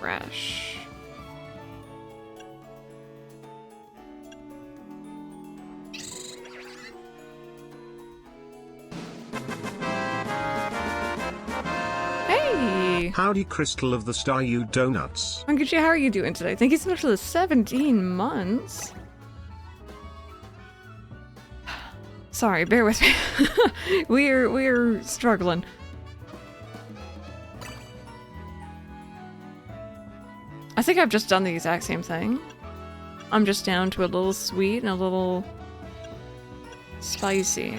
fresh. Hey! Howdy, Crystal of the Star You Donuts. Anguchi, how are you doing today? Thank you so much for the 17 months. Sorry, bear with me. we're struggling. I think I've just done the exact same thing. I'm just down to a little sweet and a little spicy.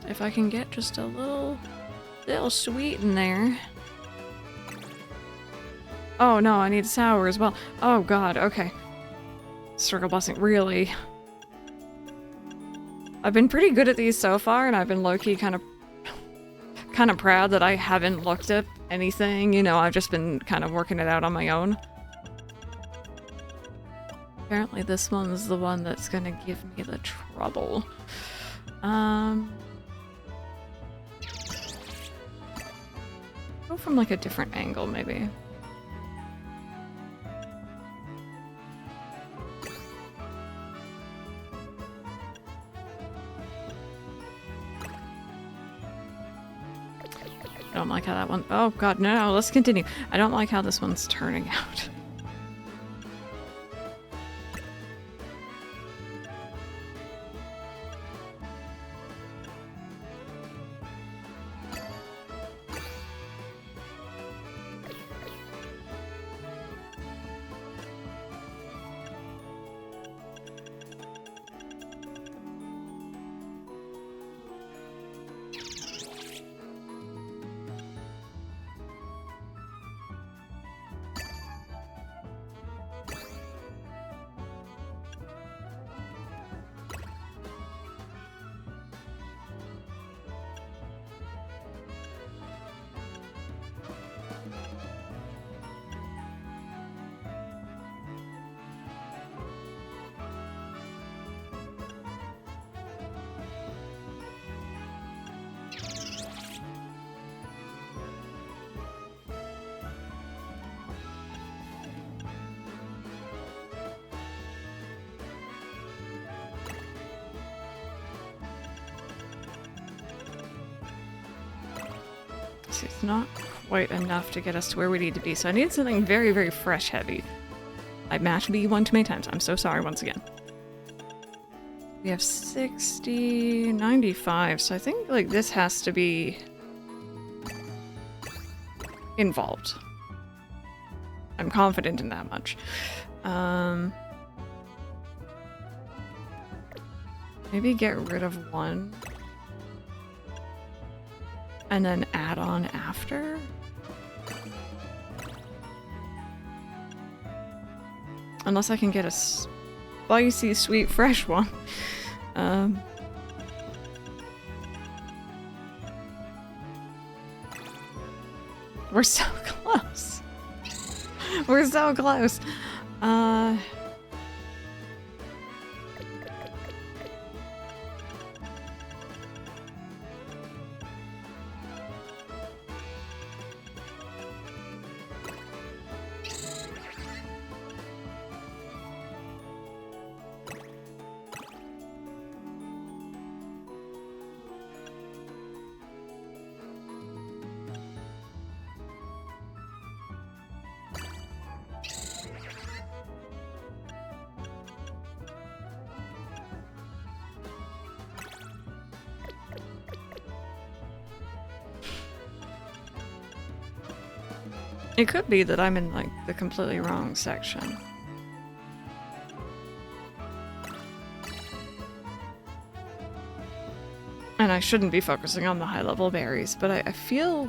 If I can get just a little sweet in there. Oh no, I need sour as well. Oh god, okay. Circle blessing, really? I've been pretty good at these so far, and I've been low-key kind of proud that I haven't looked up anything. You know, I've just been kind of working it out on my own. Apparently this one's the one that's gonna give me the trouble. Go from like a different angle, maybe. I don't like how that one. Oh god, no, let's continue. I don't like how this one's turning out. It's not quite enough to get us to where we need to be, so I need something very, very fresh heavy. I mashed B one too many times. I'm so sorry once again. We have 60, 95, so I think like this has to be involved. I'm confident in that much. Maybe get rid of one. And then add on after? Unless I can get a spicy, sweet, fresh one. We're so close. We're so close. It could be that I'm in, like, the completely wrong section. And I shouldn't be focusing on the high-level berries, but I feel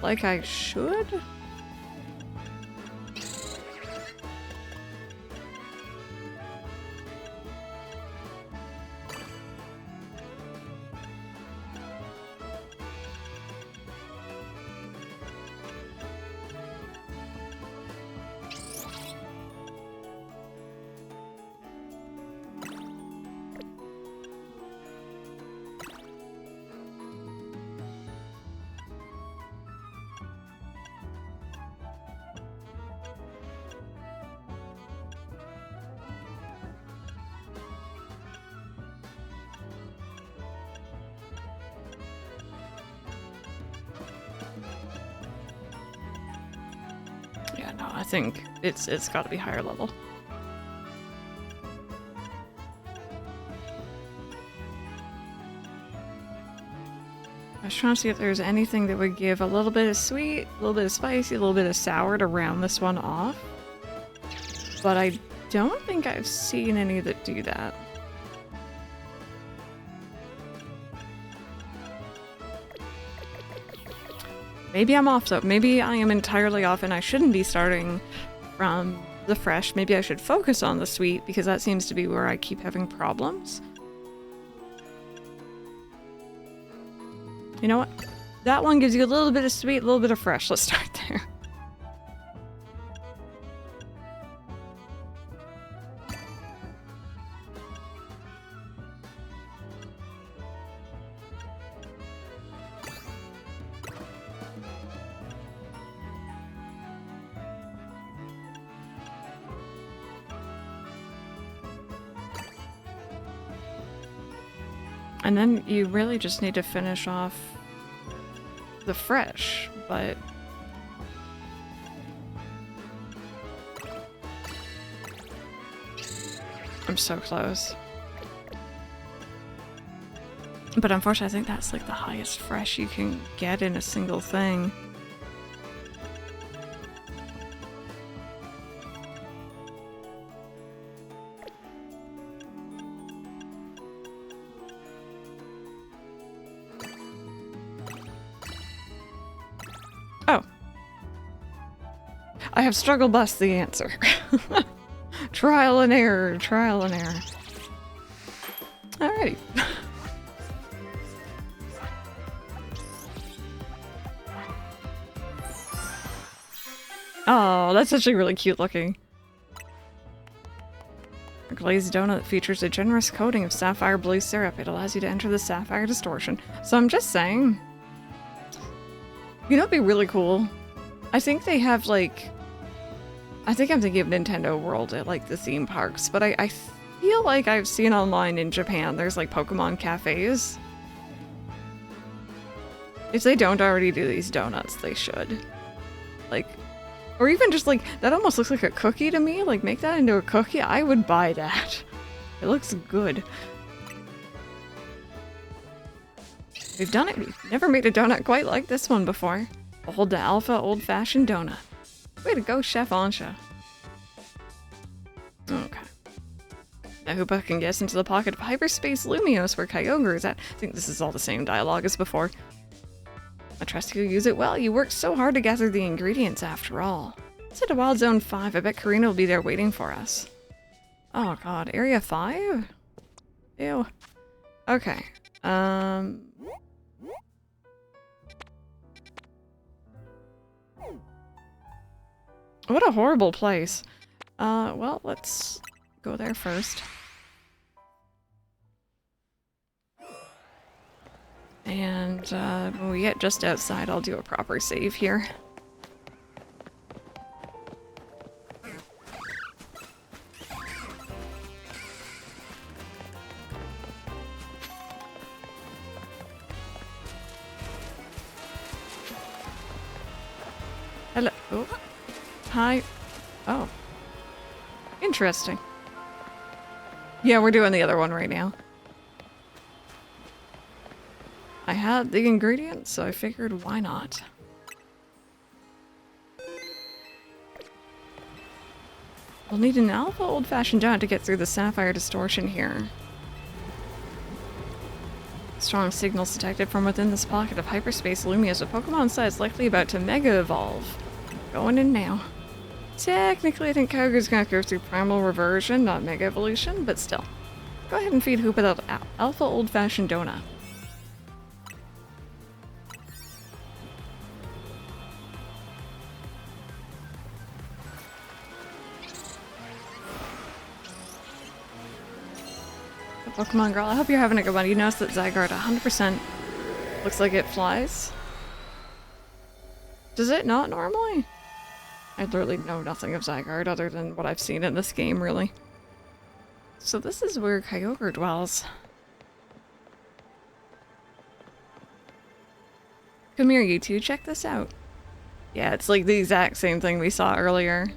like I should? No, I think it's got to be higher level. I was trying to see if there's anything that would give a little bit of sweet, a little bit of spicy, a little bit of sour to round this one off. But I don't think I've seen any that do that. Maybe I'm off though. Maybe I am entirely off and I shouldn't be starting from the fresh. Maybe I should focus on the sweet because that seems to be where I keep having problems. You know what? That one gives you a little bit of sweet, a little bit of fresh. Let's start there. And then you really just need to finish off the fresh, but I'm so close. But unfortunately, I think that's like the highest fresh you can get in a single thing. Oh. I have struggle bus the answer. Trial and error, trial and error. Alrighty. Oh, that's actually really cute looking. A glazed donut features a generous coating of sapphire blue syrup. It allows you to enter the sapphire distortion. So I'm just saying, you know what'd be really cool? I think they have like, I think I'm thinking of Nintendo World at like the theme parks, but I feel like I've seen online in Japan there's like Pokemon cafes. If they don't already do these donuts, they should. Like, or even just like, that almost looks like a cookie to me. Like, make that into a cookie. I would buy that. It looks good. We've done it. We've never made a donut quite like this one before. Behold the Alpha Old-Fashioned Donut. Way to go, Chef Ansha. Okay. Now Hoopa can guess into the pocket of hyperspace Lumios where Kyogre is at. I think this is all the same dialogue as before. I trust you'll use it well. You worked so hard to gather the ingredients after all. Let's head to Wild Zone 5. I bet Karina will be there waiting for us. Oh god, Area 5? Ew. Okay. What a horrible place. Well, let's go there first. And when we get just outside, I'll do a proper save here. Hello. Oh. Hi. Oh. Interesting. Yeah, we're doing the other one right now. I had the ingredients, so I figured why not. We'll need an Alpha Old-Fashioned Donut to get through the Sapphire distortion here. Strong signals detected from within this pocket of hyperspace Lumios. A Pokemon size likely about to Mega Evolve. Going in now. Technically, I think Kyogre's gonna go through Primal Reversion, not Mega Evolution, but still. Go ahead and feed Hoopa the Alpha Old-Fashioned Donut. Pokemon girl, I hope you're having a good one. You notice that Zygarde 100% looks like it flies? Does it not normally? I literally know nothing of Zygarde other than what I've seen in this game, really. So this is where Kyogre dwells. Come here, you two. Check this out. Yeah, it's like the exact same thing we saw earlier.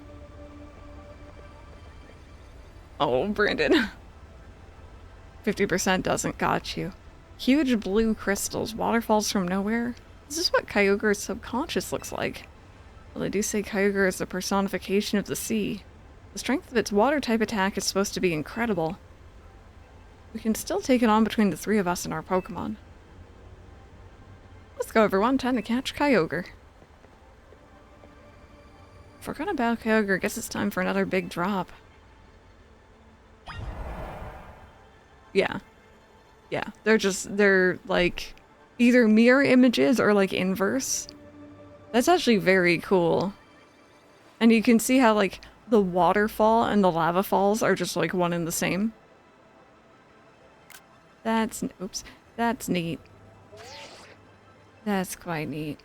Oh, Brandon. 50% doesn't got you. Huge blue crystals, waterfalls from nowhere. This is what Kyogre's subconscious looks like. Well, they do say Kyogre is the personification of the sea. The strength of its water-type attack is supposed to be incredible. We can still take it on between the three of us and our Pokemon. Let's go, everyone. Time to catch Kyogre. Forgot about Kyogre. Guess it's time for another big drop. Yeah. Yeah. They're like either mirror images or like inverse. That's actually very cool. And you can see how like the waterfall and the lava falls are just like one and the same. That's, oops, that's neat. That's quite neat.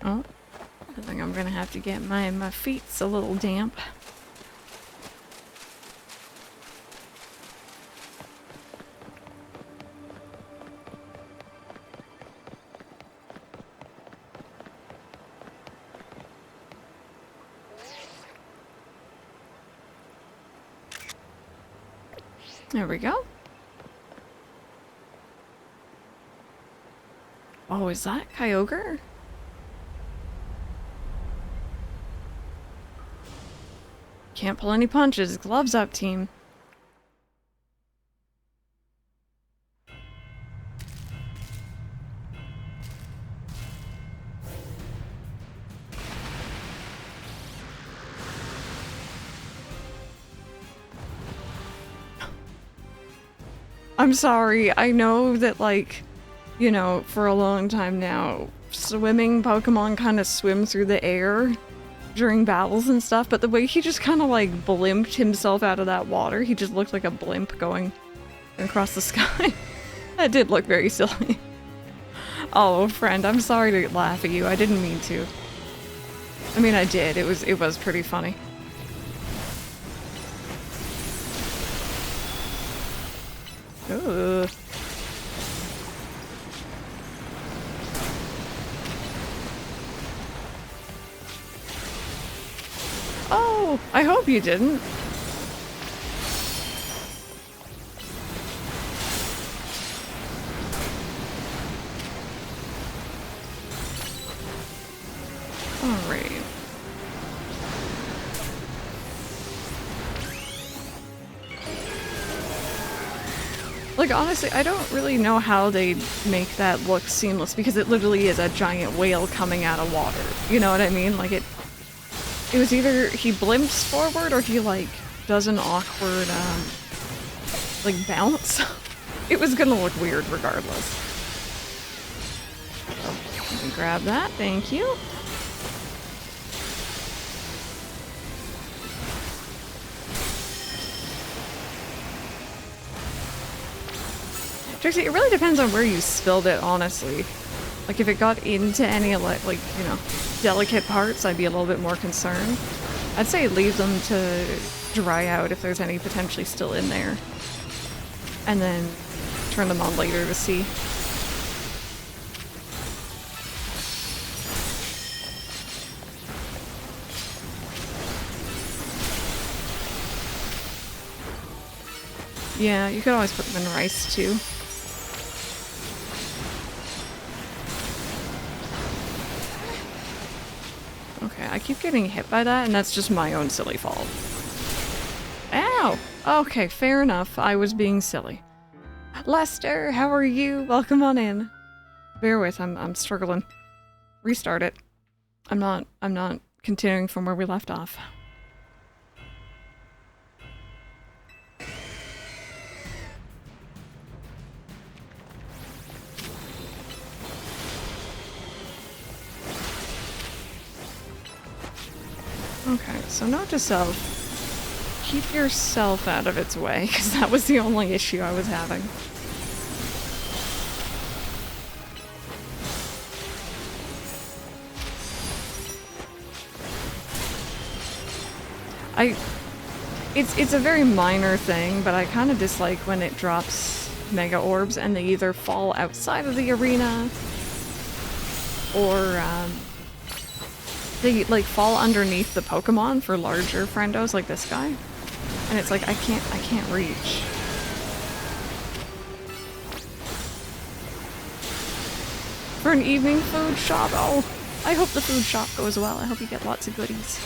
Oh, I think I'm gonna have to get my feet's a little damp. There we go. Oh, is that Kyogre? Can't pull any punches. Gloves up, team. I'm sorry. I know that, like, you know, for a long time now, swimming Pokemon kind of swim through the air during battles and stuff, but the way he just kind of, like, blimped himself out of that water, he just looked like a blimp going across the sky. That did look very silly. Oh, friend, I'm sorry to laugh at you. I didn't mean to. I mean, I did. It was pretty funny. Ugh. Oh, I hope you didn't. Alright. Like, honestly, I don't really know how they make that look seamless because it literally is a giant whale coming out of water. You know what I mean? Like, it was either he blimps forward or he, like, does an awkward, like, bounce. It was gonna look weird regardless. So, let me grab that. Thank you. Trixie, it really depends on where you spilled it, honestly. Like, if it got into any, like, you know, delicate parts, I'd be a little bit more concerned. I'd say leave them to dry out if there's any potentially still in there. And then turn them on later to see. Yeah, you could always put them in rice, too. Okay, I keep getting hit by that, and that's just my own silly fault. Ow! Okay, fair enough. I was being silly. Lester, how are you? Welcome on in. Bear with, I'm struggling. Restart it. I'm not continuing from where we left off. Okay, so note to self, keep yourself out of its way, because that was the only issue I was having. It's a very minor thing, but I kind of dislike when it drops mega orbs and they either fall outside of the arena or they like fall underneath the Pokemon for larger friendos like this guy. And it's like I can't reach. For an evening food shop, oh, I hope the food shop goes well. I hope you get lots of goodies.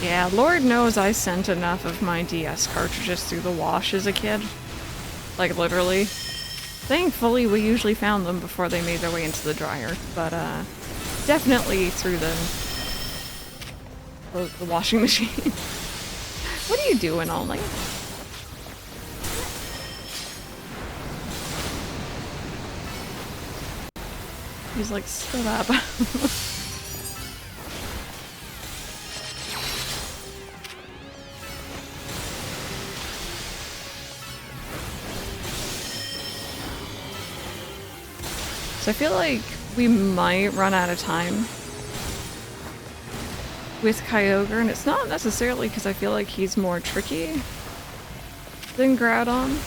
Yeah, Lord knows I sent enough of my DS cartridges through the wash as a kid. Like, literally. Thankfully, we usually found them before they made their way into the dryer, but, definitely through the washing machine. What are you doing, Ollie? He's like, stood up. So I feel like we might run out of time with Kyogre, and it's not necessarily because I feel like he's more tricky than Groudon.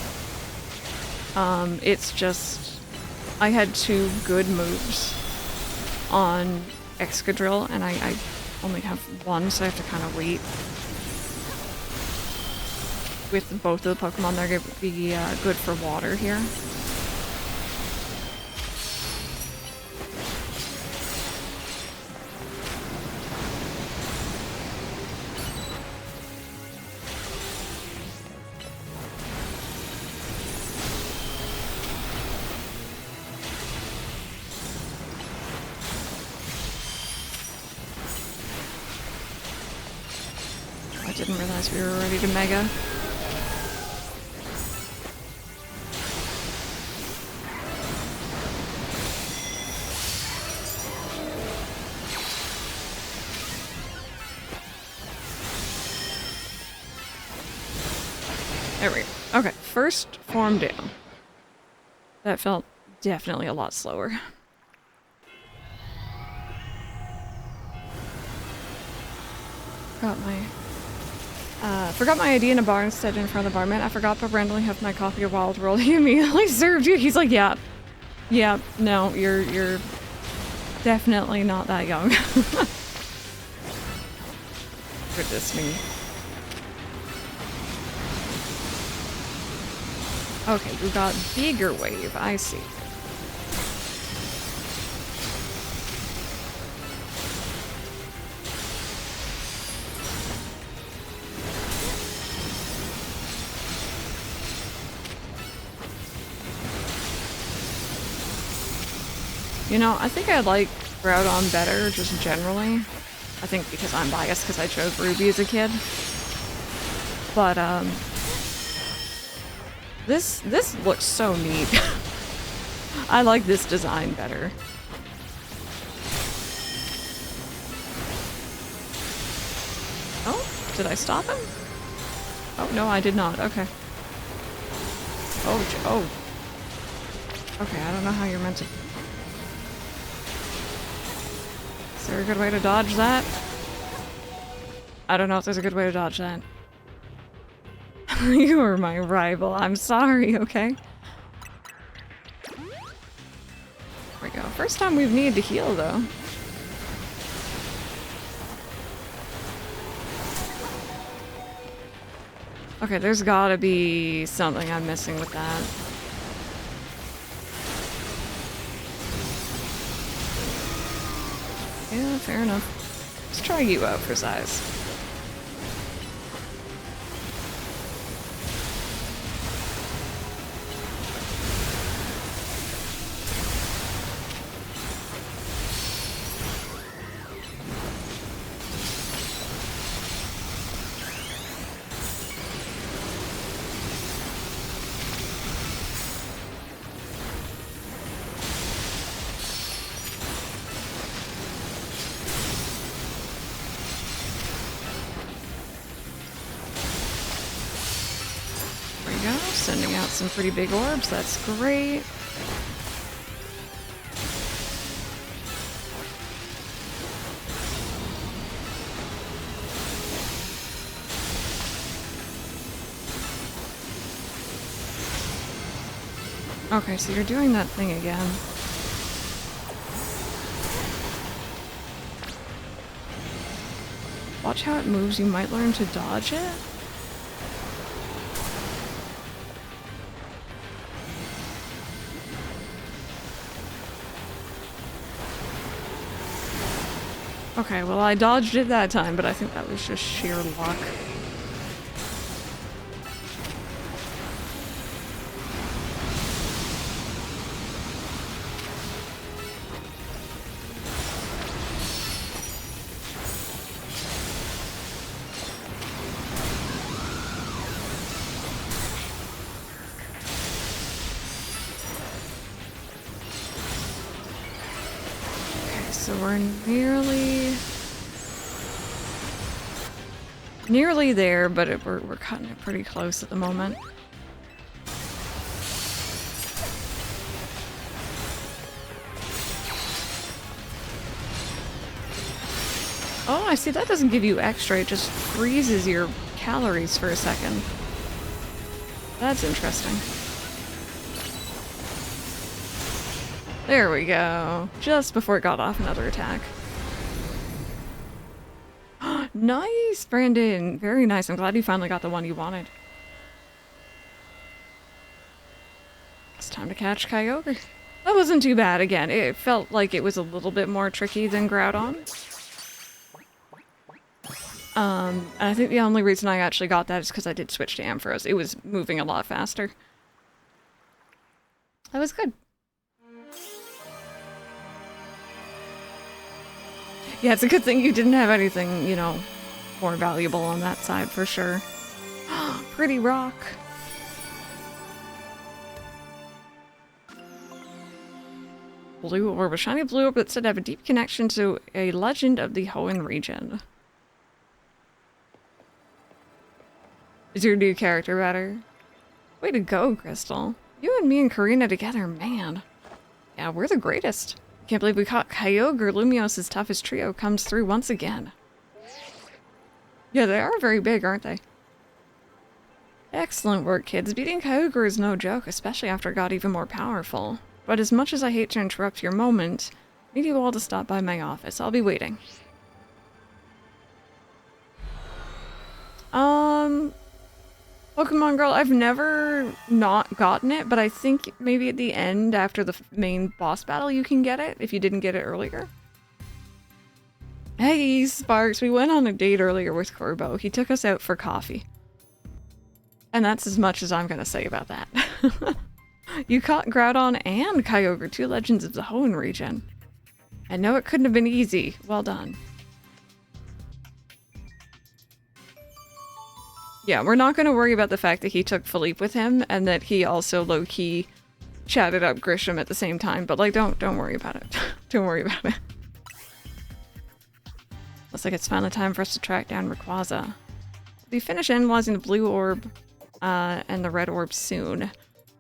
It's just I had 2 good moves on Excadrill, and I only have 1, so I have to kind of wait. With both of the Pokemon, they're going to be good for water here. I didn't realize we were ready to Mega. There we go. Okay, first form down. That felt definitely a lot slower. Forgot my ID in a bar instead in front of the barman. I forgot but randomly have my coffee of Wild World. He immediately served you. He's like, yeah. Yeah, no, you're definitely not that young. Goodness me. Okay, we got bigger wave, I see. You know, I think I like Groudon better, just generally. I think because I'm biased because I chose Ruby as a kid. But, this looks so neat. I like this design better. Oh, did I stop him? Oh, no, I did not. Okay. Oh. Okay, I don't know how you're meant to... Is there a good way to dodge that? I don't know if there's a good way to dodge that. You are my rival. I'm sorry, okay? There we go. First time we've needed to heal, though. Okay, there's gotta be something I'm missing with that. Yeah, fair enough. Let's try you out for size. sending out some pretty big orbs. That's great. Okay, so you're doing that thing again. Watch how it moves. You might learn to dodge it. Okay, well I dodged it that time, but I think that was just sheer luck. So we're nearly there, but we're cutting it pretty close at the moment. Oh, I see. That doesn't give you extra. It just freezes your calories for a second. That's interesting. There we go. Just before it got off another attack. Nice, Brandon. Very nice. I'm glad you finally got the one you wanted. It's time to catch Kyogre. That wasn't too bad. Again, it felt like it was a little bit more tricky than Groudon. And I think the only reason I actually got that is because I did switch to Ampharos. It was moving a lot faster. That was good. Yeah, it's a good thing you didn't have anything, you know, more valuable on that side for sure. Pretty rock. Blue orb, a shiny blue orb that said to have a deep connection to a legend of the Hoenn region. Is your new character better? Way to go, Crystal. You and me and Karina together, man. Yeah, we're the greatest. Can't believe we caught Kyogre. Lumios's toughest trio comes through once again. Yeah, they are very big, aren't they? Excellent work, kids. Beating Kyogre is no joke, especially after it got even more powerful. But as much as I hate to interrupt your moment, I need you all to stop by my office. I'll be waiting. Pokemon Girl, I've never not gotten it, but I think maybe at the end, after the main boss battle, you can get it, if you didn't get it earlier. Hey, Sparks, we went on a date earlier with Corbo. He took us out for coffee. And that's as much as I'm gonna say about that. You caught Groudon and Kyogre, two legends of the Hoenn region. I know it couldn't have been easy. Well done. Yeah, we're not going to worry about the fact that he took Philippe with him and that he also low-key chatted up Grisham at the same time, but like, don't worry about it. Don't worry about it. Looks like it's finally time for us to track down Rayquaza. We finish analyzing the blue orb and the red orb soon.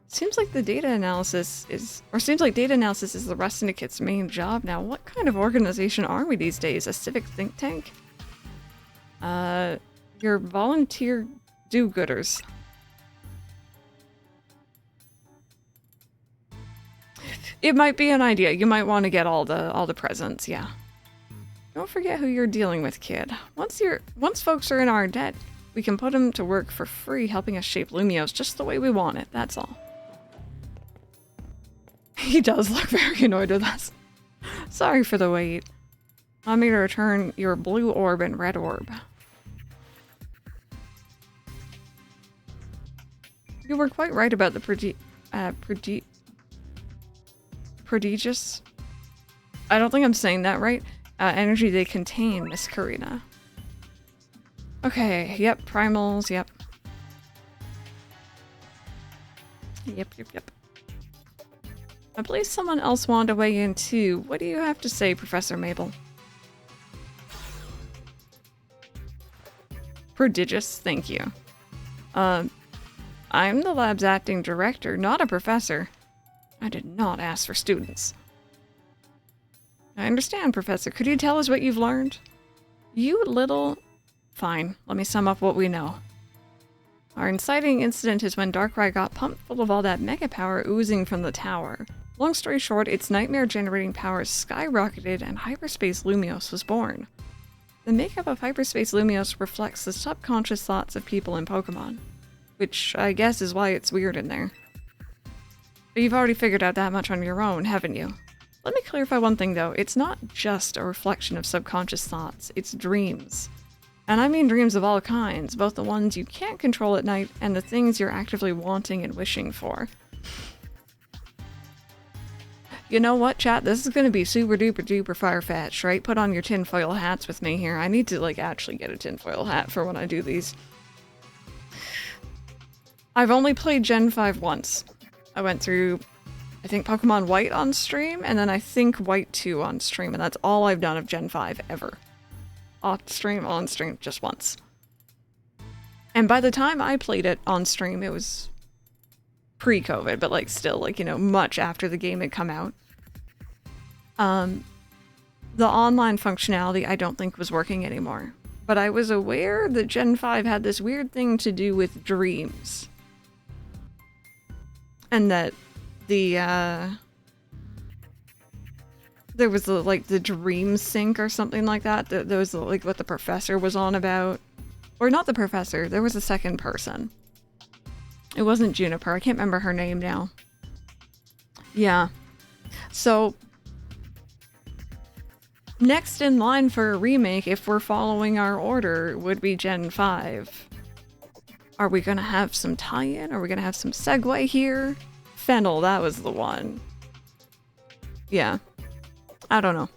Seems like data analysis is the Rust Syndicate's main job now. What kind of organization are we these days? A civic think tank? Your volunteer do-gooders. It might be an idea. You might want to get all the presents, yeah. Don't forget who you're dealing with, kid. Once folks are in our debt, we can put them to work for free helping us shape Lumiose just the way we want it, that's all. He does look very annoyed with us. Sorry for the wait. Want me to return your blue orb and red orb. You were quite right about the prodigious, I don't think I'm saying that right, energy they contain, Miss Karina. Okay, yep, primals, yep. Yep. I believe someone else wanted to weigh in too. What do you have to say, Professor Mabel? Prodigious, thank you. I'm the lab's acting director, not a professor. I did not ask for students. I understand, Professor. Could you tell us what you've learned? You little... Fine, let me sum up what we know. Our inciting incident is when Darkrai got pumped full of all that mega power oozing from the tower. Long story short, its nightmare-generating powers skyrocketed and Hyperspace Lumiose was born. The makeup of Hyperspace Lumiose reflects the subconscious thoughts of people in Pokemon. Which I guess is why it's weird in there. But you've already figured out that much on your own, haven't you? Let me clarify one thing though, it's not just a reflection of subconscious thoughts, it's dreams. And I mean dreams of all kinds, both the ones you can't control at night and the things you're actively wanting and wishing for. You know what, chat? This is gonna be super duper duper far-fetched, right? Put on your tinfoil hats with me here. I need to, like, actually get a tinfoil hat for when I do these. I've only played Gen 5 once. I went through, I think, Pokemon White on stream, and then I think White 2 on stream, and that's all I've done of Gen 5 ever. Off stream, on stream, just once. And by the time I played it on stream, it was pre-COVID, but like still, like, you know, much after the game had come out. The online functionality I don't think was working anymore. But I was aware that Gen 5 had this weird thing to do with dreams. And that the, there was the dream sync or something like that. There was like what the professor was on about. Or not the professor, there was a second person. It wasn't Juniper, I can't remember her name now. Yeah. So, next in line for a remake, if we're following our order, would be Gen 5. Are we gonna have some tie-in? Are we gonna have some segue here? Fennel, that was the one. Yeah. I don't know.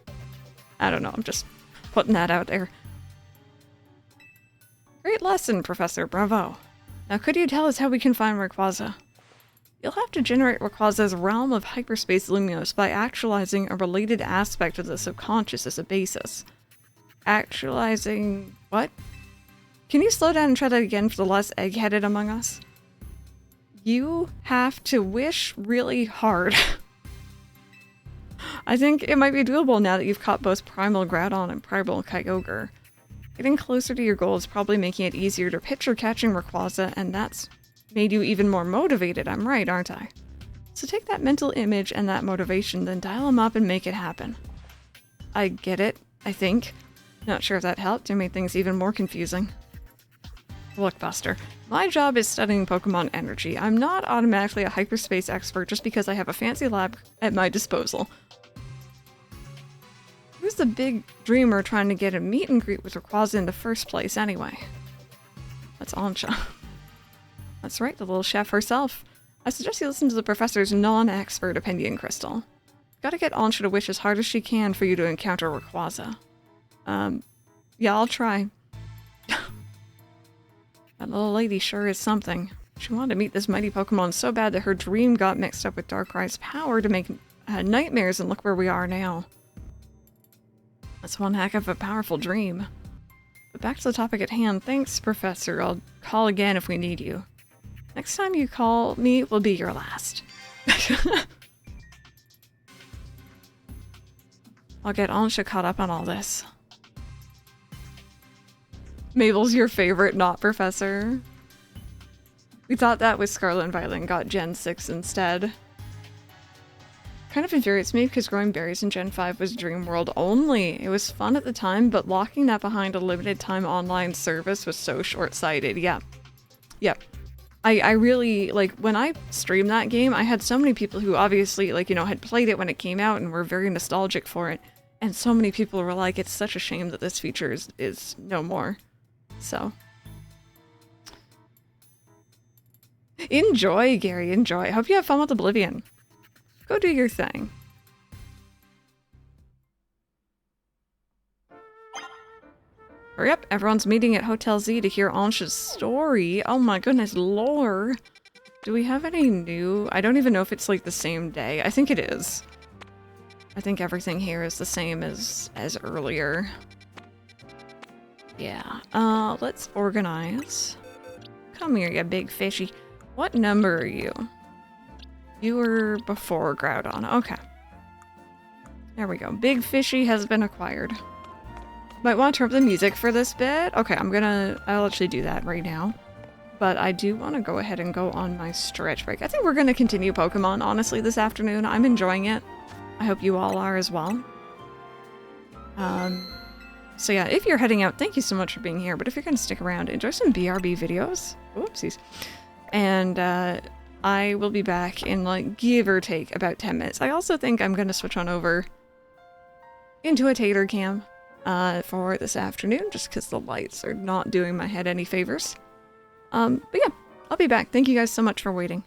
I'm just putting that out there. Great lesson, Professor. Bravo. Now could you tell us how we can find Rayquaza? You'll have to generate Rayquaza's realm of Hyperspace Lumiose by actualizing a related aspect of the subconscious as a basis. Actualizing... what? Can you slow down and try that again for the less egg-headed among us? You have to wish really hard. I think it might be doable now that you've caught both Primal Groudon and Primal Kyogre. Getting closer to your goal is probably making it easier to picture catching Rayquaza, and that's made you even more motivated. I'm right, aren't I? So take that mental image and that motivation, then dial them up and make it happen. I get it, I think. Not sure if that helped or made things even more confusing. Look, Buster, my job is studying Pokemon energy. I'm not automatically a hyperspace expert just because I have a fancy lab at my disposal. Who's the big dreamer trying to get a meet and greet with Rayquaza in the first place anyway? That's Ansha. That's right, the little chef herself. I suggest you listen to the professor's non-expert opinion, Crystal. Gotta get Ansha to wish as hard as she can for you to encounter Rayquaza. Yeah, I'll try. That little lady sure is something. She wanted to meet this mighty Pokemon so bad that her dream got mixed up with Darkrai's power to make nightmares, and look where we are now. That's one heck of a powerful dream. But back to the topic at hand. Thanks, Professor. I'll call again if we need you. Next time you call me will be your last. I'll get Ansha caught up on all this. Mabel's your favorite, not Professor. We thought that was Scarlet and Violet and got Gen 6 instead. Kind of infuriates me because growing berries in Gen 5 was Dream World only. It was fun at the time, but locking that behind a limited time online service was so short-sighted. Yeah. Yep. I really, like, when I streamed that game, I had so many people who obviously, like, you know, had played it when it came out and were very nostalgic for it. And so many people were like, it's such a shame that this feature is no more. So. Enjoy, Gary, enjoy. Hope you have fun with Oblivion. Go do your thing. Hurry up, everyone's meeting at Hotel Z to hear Ansha's story. Oh my goodness, lore. Do we have any new? I don't even know if it's like the same day. I think it is. I think everything here is the same as earlier. Yeah, let's organize. Come here, you big fishy. What number are you? You were before Groudon. Okay. There we go. Big Fishy has been acquired. Might want to turn up the music for this bit. Okay, I'll actually do that right now. But I do want to go ahead and go on my stretch break. I think we're going to continue Pokemon, honestly, this afternoon. I'm enjoying it. I hope you all are as well. So yeah, if you're heading out, thank you so much for being here. But if you're going to stick around, enjoy some BRB videos. Whoopsies. And I will be back in, like, give or take about 10 minutes. I also think I'm going to switch on over into a Tater Cam for this afternoon, just because the lights are not doing my head any favors. But yeah, I'll be back. Thank you guys so much for waiting.